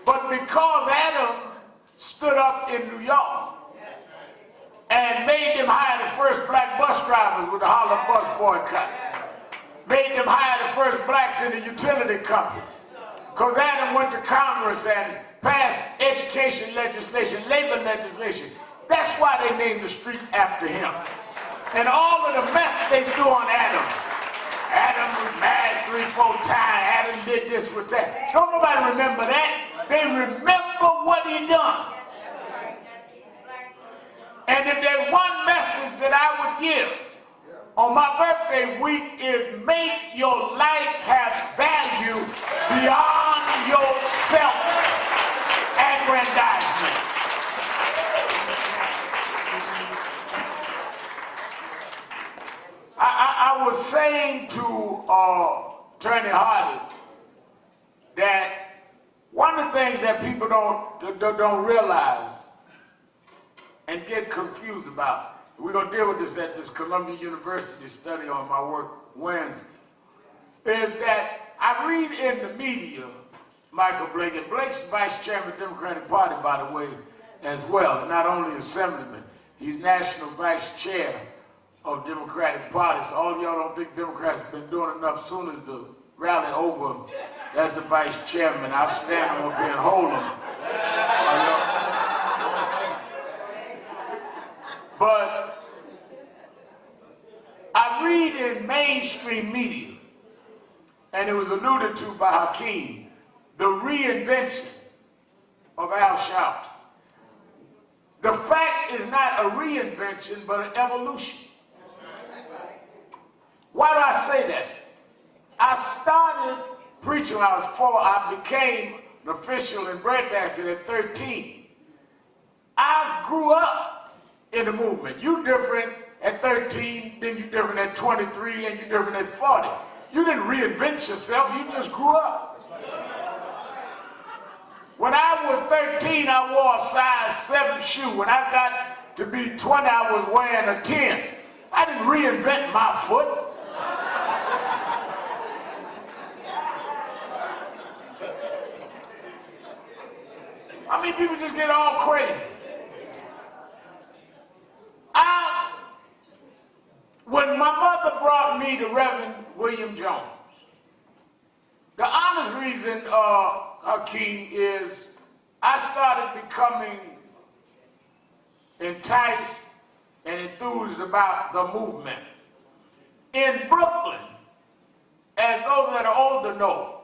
But because Adam stood up in New York and made them hire the first black bus drivers with the Harlem bus boycott, made them hire the first blacks in the utility company, because Adam went to Congress and passed education legislation, labor legislation. That's why they named the street after him. And all of the mess they threw on Adam. Adam was married 3-4 times. Adam did this with that. Don't nobody remember that. They remember what he done. And if there's one message that I would give on my birthday week is make your life have value beyond your self-aggrandizement. I was saying to Attorney Hardy that one of the things that people don't realize and get confused about, we're going to deal with this at this Columbia University study on my work Wednesday, is that I read in the media, Michael Blake, and Blake's vice chairman of the Democratic Party, by the way, as well, not only assemblyman, he's national vice chair of Democratic Party. So all y'all don't think Democrats have been doing enough. Soon as the rally over, that's the vice chairman. I'll stand him up here and hold him. But I read in mainstream media, and it was alluded to by Hakeem, the reinvention of Al Sharpton. The fact is not a reinvention, but an evolution. Why do I say that? I started preaching when I was 4. I became an official in Breadbasket at 13. I grew up in the movement. You different at 13, then you different at 23, and you different at 40. You didn't reinvent yourself, you just grew up. When I was 13, I wore a size 7 shoe. When I got to be 20, I was wearing a 10. I didn't reinvent my foot. I mean, people just get all crazy. When my mother brought me to Reverend William Jones, the honest reason, Hakeem, is I started becoming enticed and enthused about the movement. In Brooklyn, as those that are older know,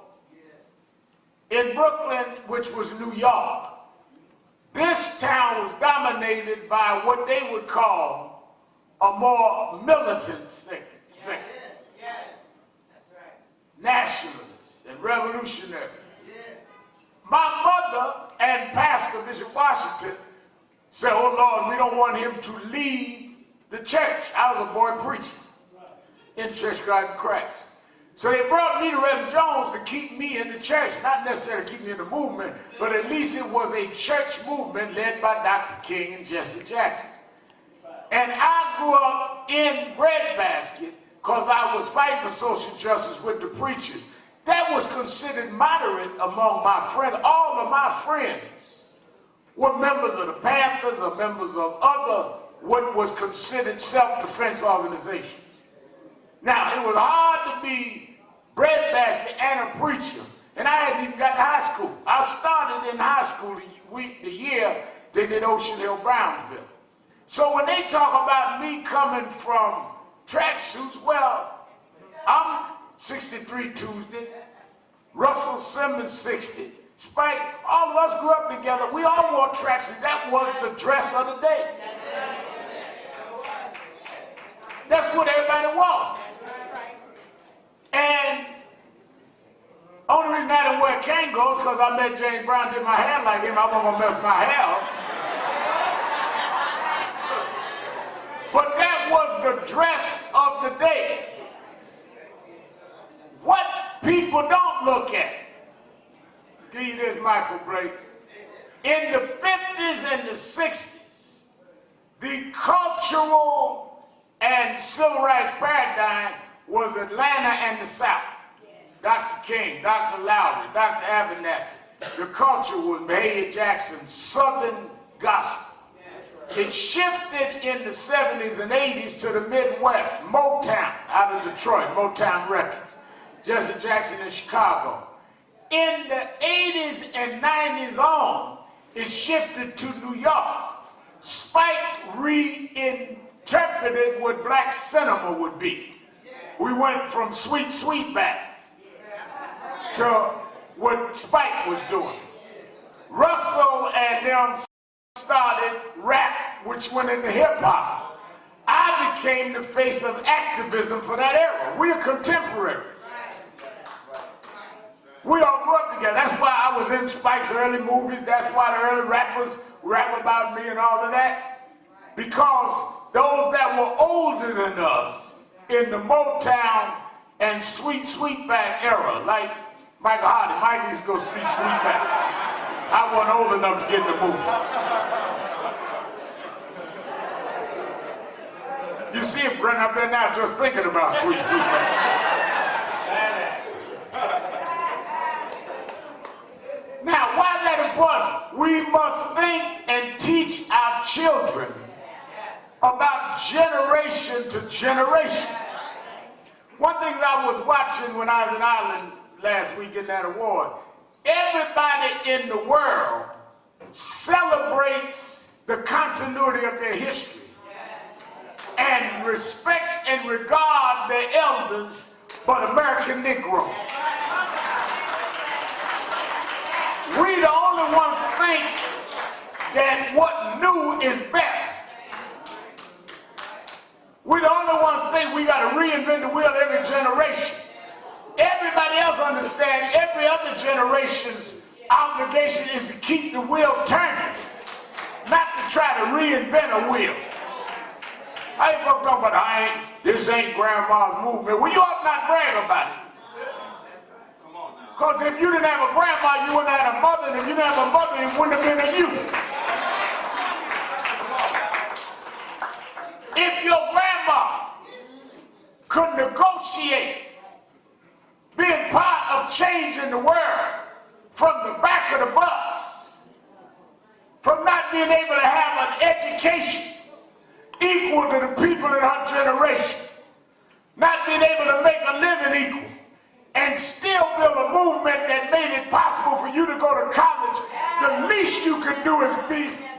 in Brooklyn, which was New York, this town was dominated by what they would call a more militant sect. Yes, that's right. Nationalists and revolutionaries. My mother and Pastor Bishop Washington said, oh Lord, we don't want him to leave the church. I was a boy preacher in the Church of God in Christ. So they brought me to Reverend Jones to keep me in the church, not necessarily to keep me in the movement, but at least it was a church movement led by Dr. King and Jesse Jackson. And I grew up in Breadbasket because I was fighting for social justice with the preachers. That was considered moderate among my friends. All of my friends were members of the Panthers or members of other what was considered self-defense organizations. Now, it was hard to be Breadbasket and a preacher, and I hadn't even got to high school. I started in high school the year they did Ocean Hill-Brownsville. So when they talk about me coming from tracksuits, well, I'm 63 Tuesday, Russell Simmons 60, Spike, all of us grew up together. We all wore tracksuits. That was the dress of the day. That's what everybody wore. And only reason I didn't wear where Kane goes because I met James Brown, did my hair like him. I wasn't going to mess my hair up. But that was the dress of the day. What people don't look at. Give you this, Michael Blake. In the 50s and the 60s, the cultural and civil rights paradigm was Atlanta and the South. Dr. King, Dr. Lowry, Dr. Abernathy. The culture was Mahalia Jackson's Southern gospel. It shifted in the 70s and 80s to the Midwest, Motown out of Detroit, Motown Records. Jesse Jackson in Chicago. In the 80s and 90s on, it shifted to New York. Spike reinterpreted what black cinema would be. We went from Sweet Sweetback to what Spike was doing. Russell and them started rap, which went into hip hop. I became the face of activism for that era. We are contemporaries. We all grew up together. That's why I was in Spike's early movies. That's why the early rappers rap about me and all of that. Because those that were older than us in the Motown and Sweet Sweetback era, like Michael Hardy. Mike used to go see Sweetback. I wasn't old enough to get in the movie. You see him running up there now just thinking about Sweet Sweetback. Now, why is that important? We must think and teach our children about generation to generation. One thing I was watching when I was in Ireland last week in that award, everybody in the world celebrates the continuity of their history and respects and regards their elders, but American Negroes. We the only ones think that what new is best. We the only ones think we got to reinvent the wheel every generation. Everybody else understands every other generation's obligation is to keep the wheel turning, not to try to reinvent a wheel. I ain't talking about this ain't grandma's movement. Well, you ought not brag about it. Because if you didn't have a grandma, you wouldn't have a mother, and if you didn't have a mother, it wouldn't have been a you. If your grandma could negotiate being part of changing the world from the back of the bus, from not being able to have an education equal to the people in her generation, not being able to make a living equal, and still build a movement that made it possible for you to go to college, the least you could do is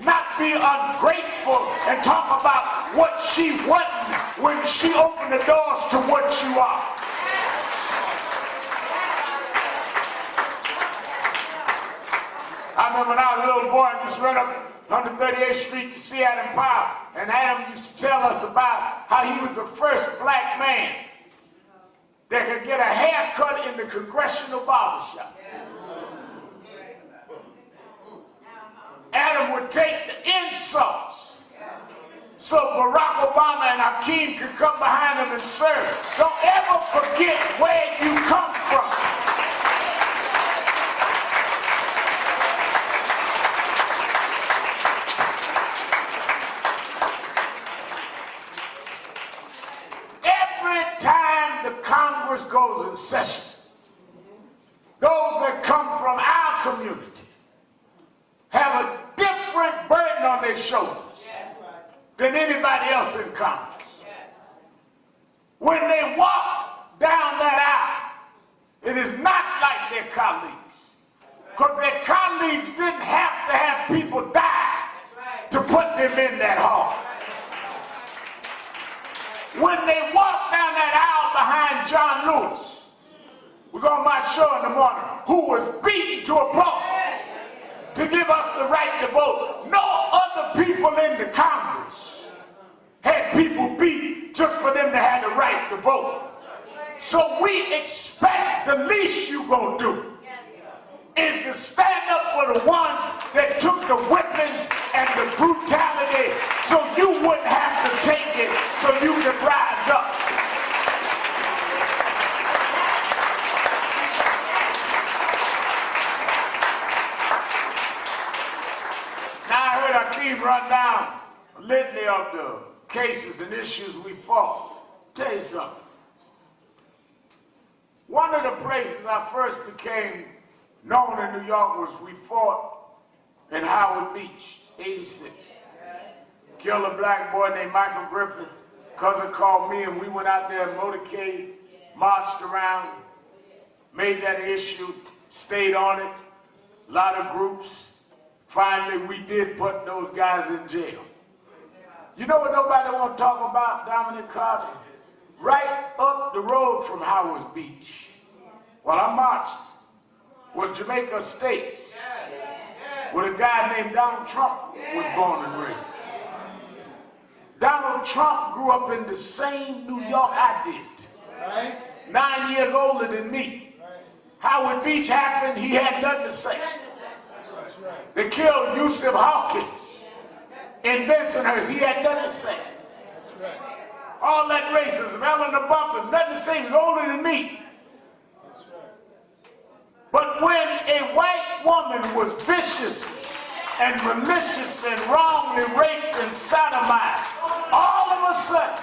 not be ungrateful and talk about what she wasn't when she opened the doors to what you are. I remember when I was a little boy, I just ran up 138th Street to see Adam Powell, and Adam used to tell us about how he was the first black man that could get a haircut in the congressional barbershop. Adam would take the insults so Barack Obama and Hakeem could come behind him and serve. Don't ever forget where you come from. Congress goes in session. Those that come from our community have a different burden on their shoulders than anybody else in Congress. When they walk down that aisle, it is not like their colleagues, because their colleagues didn't have to have people die to put them in that hall. When they walk down that aisle behind John Lewis, who was on my show in the morning, who was beaten to a pulp to give us the right to vote. No other people in the Congress had people beat just for them to have the right to vote. So we expect the least you gonna do is to stand up for the ones that took the whippings and the brutality so you wouldn't have to take it, so you could rise up. Now I heard Akeem run down a litany of the cases and issues we fought. Tell you something. One of the places I first became known in New York was we fought in Howard Beach, 86. Killed a black boy named Michael Griffith. Cousin called me and we went out there in motorcade, marched around, made that issue, stayed on it, a lot of groups. Finally, we did put those guys in jail. You know what nobody want to talk about, Dominic Carter? Right up the road from Howard Beach, while I marched, was Jamaica Estates, where a guy named Donald Trump was born and raised. Donald Trump grew up in the same New York I did, 9 years older than me. Howard Beach happened, he had nothing to say. They killed Yusuf Hawkins in Bensonhurst, he had nothing to say. All that racism, Eleanor Bumpers, nothing to say, he was older than me. But when a white woman was viciously and maliciously and wrongly raped and sodomized, all of a sudden,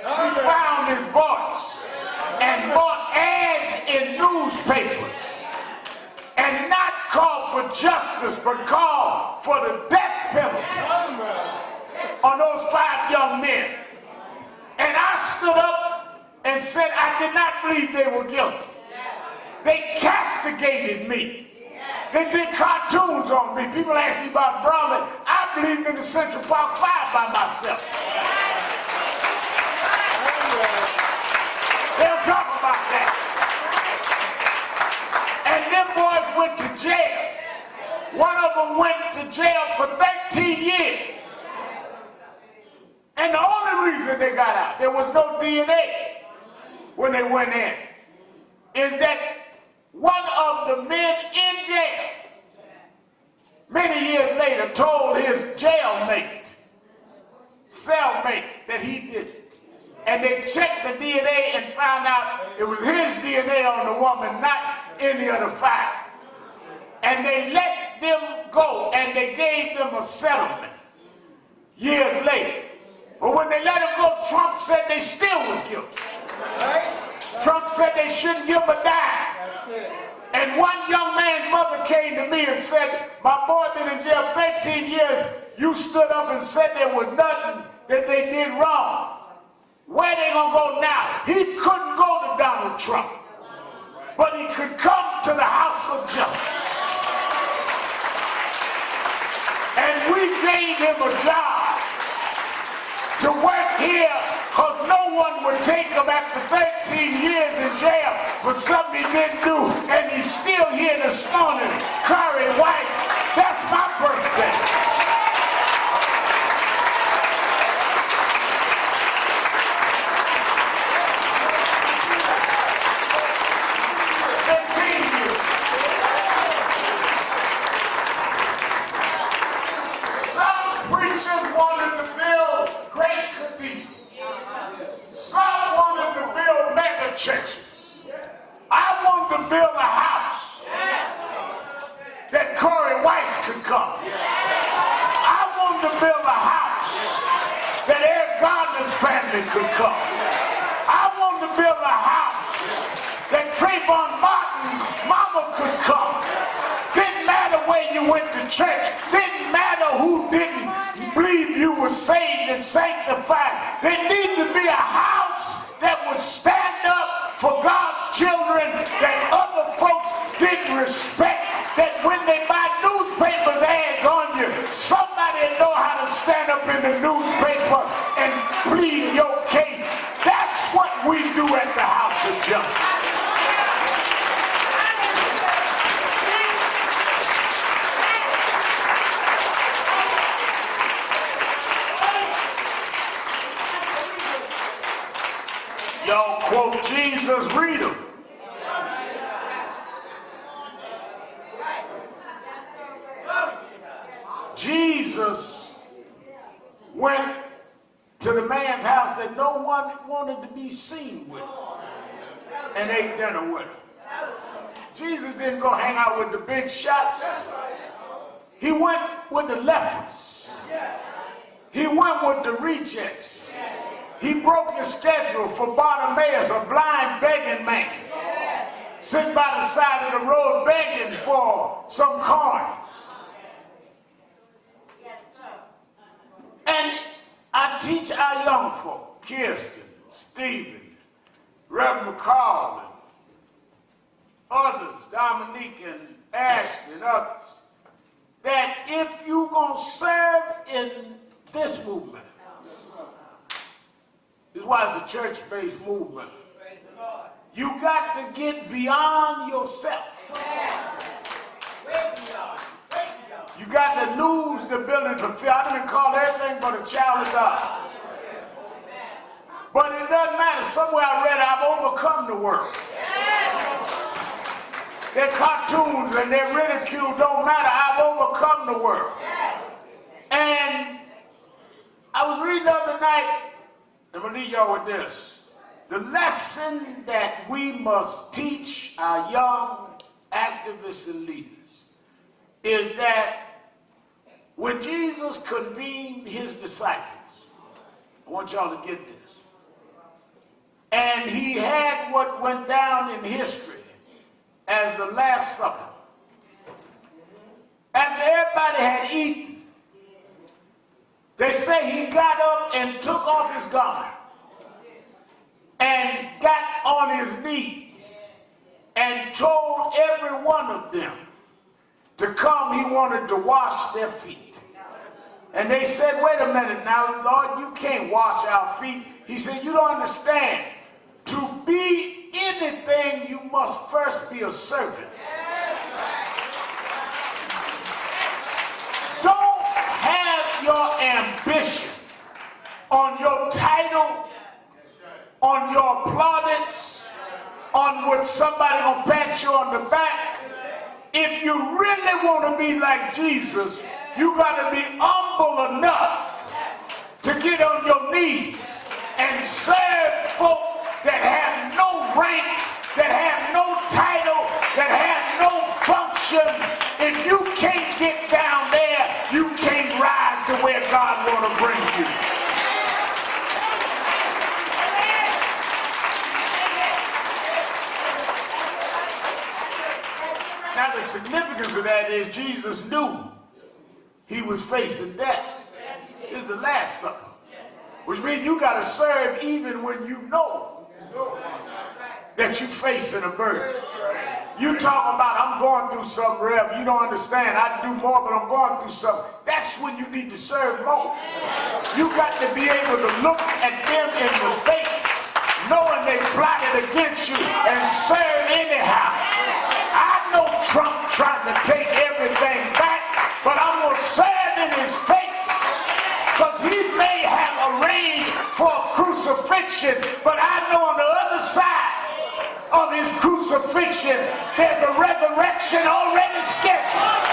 he found his voice and bought ads in newspapers and not called for justice, but called for the death penalty on those 5 young men. And I stood up and said I did not believe they were guilty. They castigated me. They did cartoons on me. People ask me about Brahman. I believed in the Central Park 5 by myself. They'll talk about that. And them boys went to jail. One of them went to jail for 13 years. And the only reason they got out, there was no DNA when they went in, is that one of the men in jail, many years later, told his jailmate, cellmate, that he did it. And they checked the DNA and found out it was his DNA on the woman, not any of the 5. And they let them go, and they gave them a settlement years later. But when they let him go, Trump said they still was guilty. Trump said they shouldn't give him a dime. And one young man's mother came to me and said, my boy been in jail 13 years. You stood up and said there was nothing that they did wrong. Where they gonna go now? He couldn't go to Donald Trump, but he could come to the House of Justice. And we gave him a job to work here, because no one would take him after 13 years in jail for something he didn't do, and he's still here this morning. Corey Weiss, that's my birthday. Some preachers wanted to build great cathedrals. Some wanted to build mega churches. I wanted to build a house that Corey Weiss could come. I wanted to build a house that Eric Gardner's family could come. I wanted to build a house that Trayvon Martin's mama could come. Didn't matter where you went to church. Didn't matter who didn't believe you were saved and sanctified. There needed to be a house that would stand up for God's children that other folks didn't respect. That when they buy newspapers ads on you, somebody know how to stand up in the newspaper and plead your case. That's what we do at the House of Justice. Y'all quote Jesus, read them. Jesus went to the man's house that no one wanted to be seen with and ate dinner with him. Jesus didn't go hang out with the big shots. He went with the lepers. He went with the rejects. He broke his schedule for Bartimaeus, a blind begging man, sitting by the side of the road begging for some coins. And I teach our young folk, Kirsten, Stephen, Reverend McCall, and others, Dominique and Ashley and others, that if you're going to serve in this movement, this is why it's a church-based movement, you got to get beyond yourself. You got to lose the ability to feel. I didn't call everything but a child of God. But it doesn't matter. Somewhere I read I've overcome the world. Their cartoons and their ridicule don't matter. I've overcome the world. And I was reading the other night, I'm going to leave y'all with this. The lesson that we must teach our young activists and leaders is that when Jesus convened his disciples, I want y'all to get this, and he had what went down in history as the Last Supper. After everybody had eaten, they say he got up and took off his garment and got on his knees and told every one of them to come. He wanted to wash their feet. And they said, wait a minute now, Lord, you can't wash our feet. He said, you don't understand. To be anything, you must first be a servant. Don't have your ambition on your title, on your plaudits, on what somebody gonna pat you on the back. If you really want to be like Jesus, you got to be humble enough to get on your knees and serve folk that have no rank, that have no title, that have no function. If you can't get down there, you can't rise to where God want to bring you. Now the significance of that is Jesus knew he was facing death. This is the Last Supper, which means you got to serve even when you know that you're facing a burden. You talking about, I'm going through something, Rev. You don't understand. I do more, but I'm going through something. That's when you need to serve more. You got to be able to look at them in the face, knowing they plotted against you, and serve anyhow. I know Trump trying to take everything back, but I'm going to serve in his face, because he may have arranged for a crucifixion, but I know on the other side of his crucifixion, there's a resurrection already scheduled.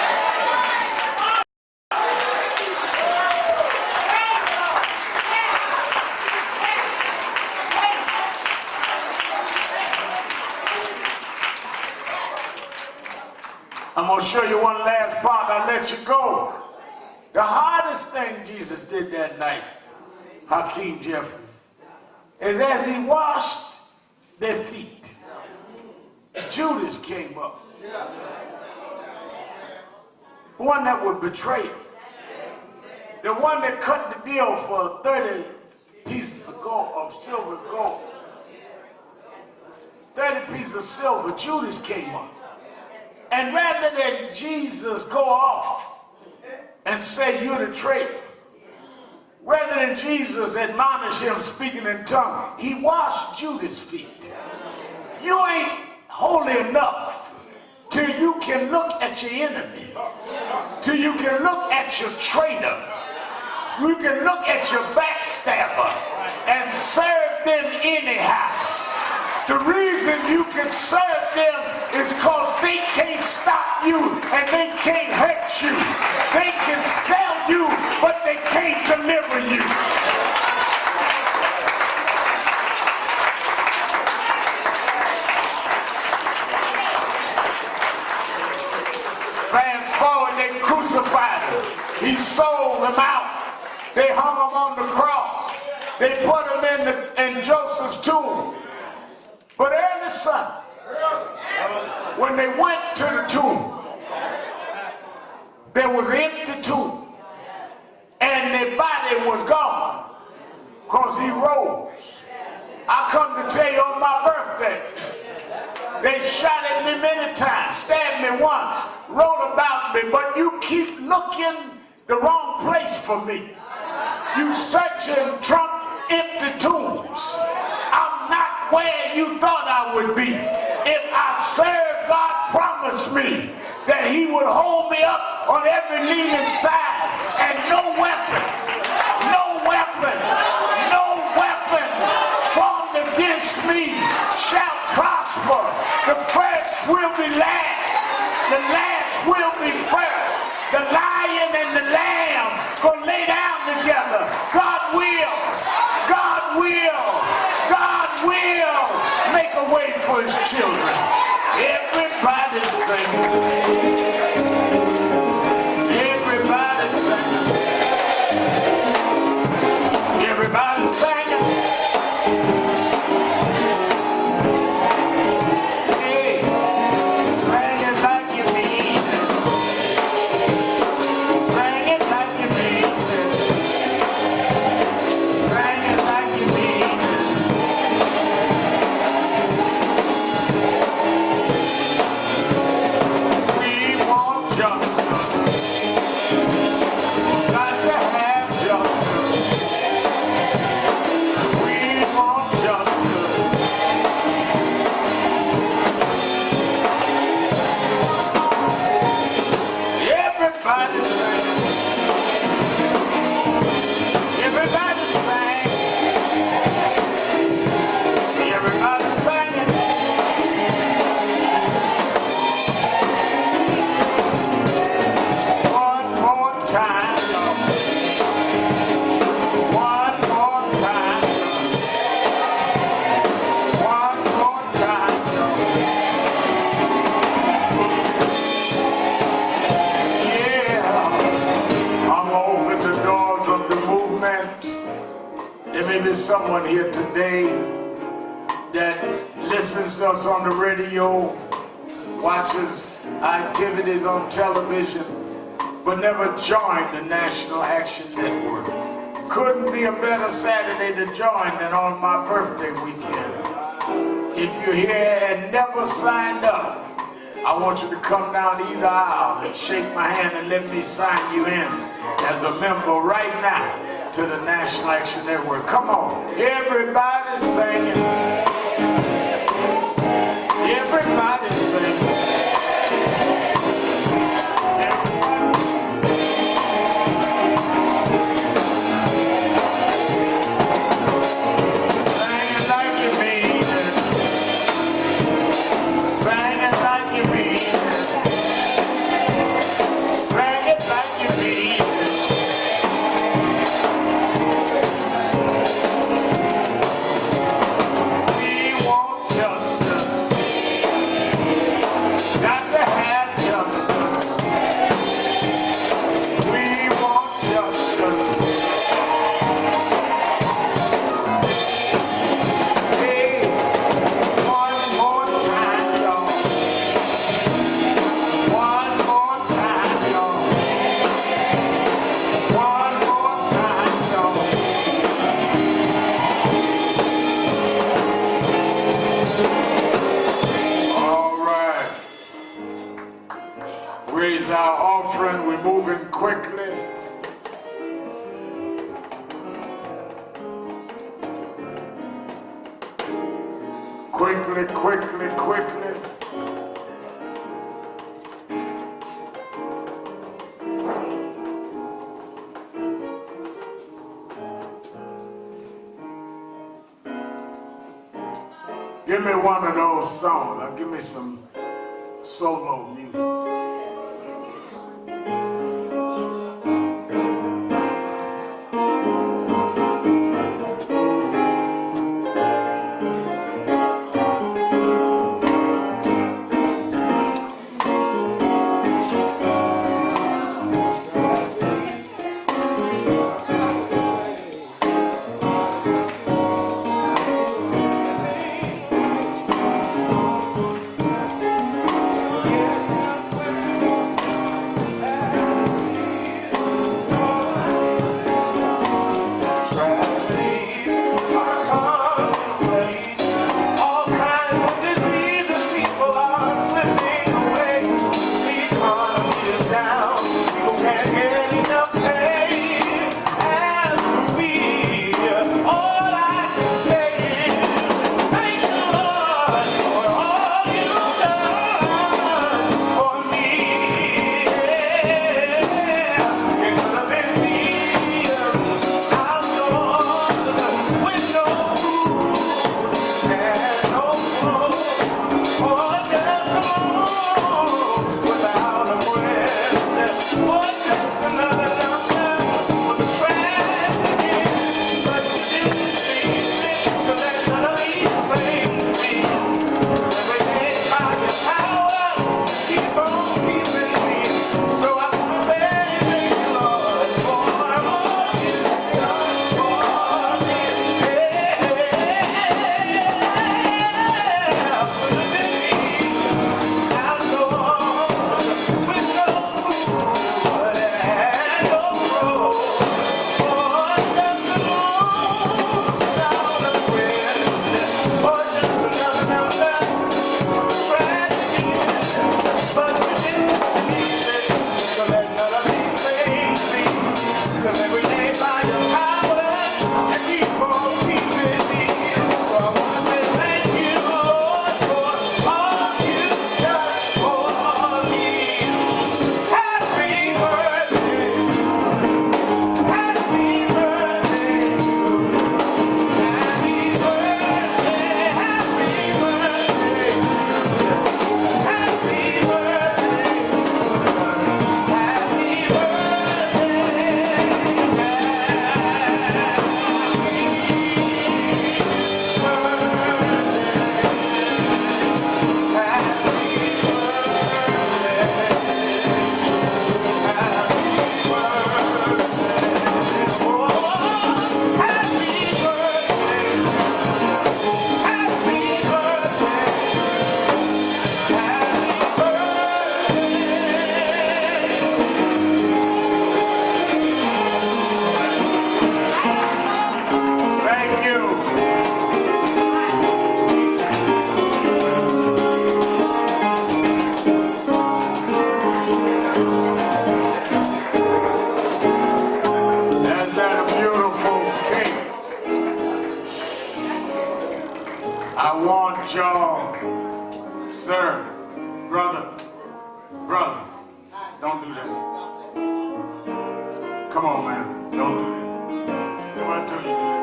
I'm going to show you one last part, I'll let you go. The hardest thing Jesus did that night, Hakeem Jeffries, is as he washed their feet, Judas came up. The one that would betray him. The one that cut the deal for 30 pieces of gold, of silver gold. 30 pieces of silver, Judas came up. And rather than Jesus go off and say, you're the traitor, rather than Jesus admonish him speaking in tongues, he washed Judas' feet. You ain't holy enough till you can look at your enemy, till you can look at your traitor, you can look at your backstabber and serve them anyhow. The reason you can serve them is because they can't stop you and they can't hurt you. They can sell you, but they can't deliver you. Fast forward, they crucified him. He sold them out. They hung him on the cross. They put him in Joseph's tomb. But early Sunday, when they went to the tomb, there was an empty tomb. And the body was gone because he rose. I come to tell you on my birthday, they shot at me many times, stabbed me once, wrote about me, but you keep looking the wrong place for me. You searching Trump empty tombs. I'm not where you thought I would be. If I served, God promised me that he would hold me up on every leaning side, and no weapon formed against me shall prosper. The first will be last, the last will be first. The lion and the lamb gonna lay down together. God will make a way for his children. Everybody sing. Everybody sing. Everybody sing. Hey, sing it like you mean it. Sing it like you mean it. Sing it like you mean it. We want justice. Got to have justice. We want justice. Everybody sing. Everybody sing. Everybody singing. One more time, y'all. One more time. One more time, y'all. Yeah, I'm gonna open the doors of the movement. There may be someone here today that listens to us on the radio, watches activities on television, but never joined the National Action Network. Couldn't be a better Saturday to join than on my birthday weekend. If you're here and never signed up, I want you to come down either aisle and shake my hand and let me sign you in as a member right now to the National Action Network. Come on, everybody singing. Everybody singing. Sing it like you mean it. Sing it like you mean it. Sing it like you mean it. We want justice. Got to have justice. We want justice. Hey, one more time, y'all. One more time, y'all. One more time, y'all. All right. Raise our offering. We're moving quickly. Quickly. Give me one of those songs. Now give me some solo music. want y'all, sir, brother, don't do that. Come on, man, don't do that. Come on, tell you do that.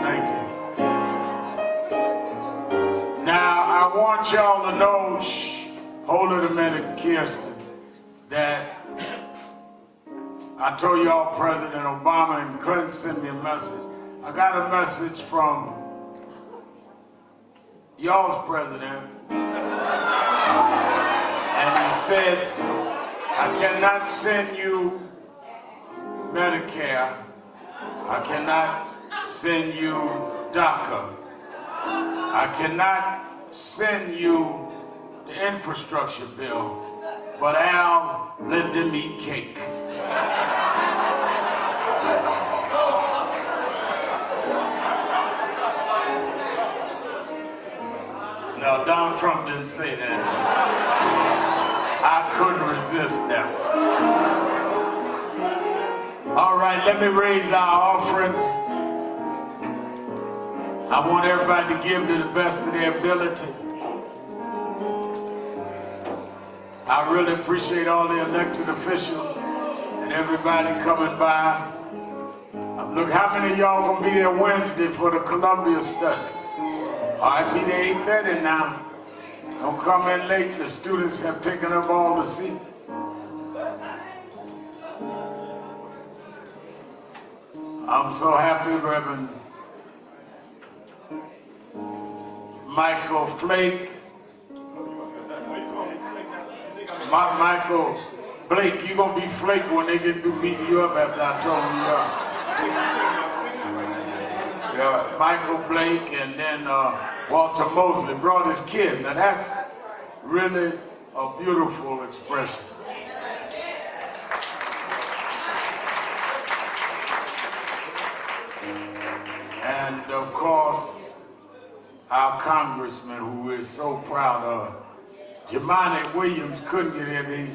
Thank you. Now, I want y'all to know, hold it a minute, Kirsten, that I told y'all President Obama and Clinton sent me a message. I got a message from y'all's president, and he said, I cannot send you Medicare. I cannot send you DACA. I cannot send you the infrastructure bill, but Al, let them eat cake. No, Donald Trump didn't say that. I couldn't resist that. All right, let me raise our offering. I want everybody to give to the best of their ability. I really appreciate all the elected officials and everybody coming by. Look, how many of y'all gonna be there Wednesday for the Columbia study? All right, be there 8:30 now. Don't come in late. The students have taken up all the seats. I'm so happy, Reverend Michael Flake. Michael Blake, you're going to be flake when they get through beating you up after I told you up. Michael Blake and then Walter Mosley brought his kids. Now that's really a beautiful expression. And of course, our congressman who we're so proud of, Jemani Williams couldn't get in. He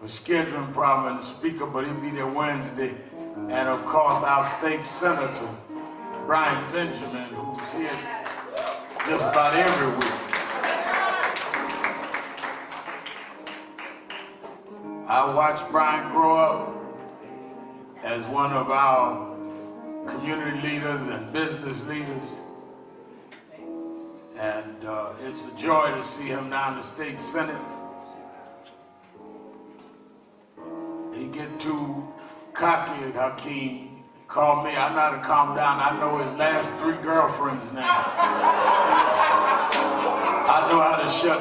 was scheduling problem in the speaker, but he'll be there Wednesday. And of course, our state senator, Brian Benjamin, who's here just about every week. I watched Brian grow up as one of our community leaders and business leaders. And it's a joy to see him now in the state senate. He get too cocky, Hakeem. Called me, I know how to calm down. I know his last 3 girlfriends' names. I know how to shut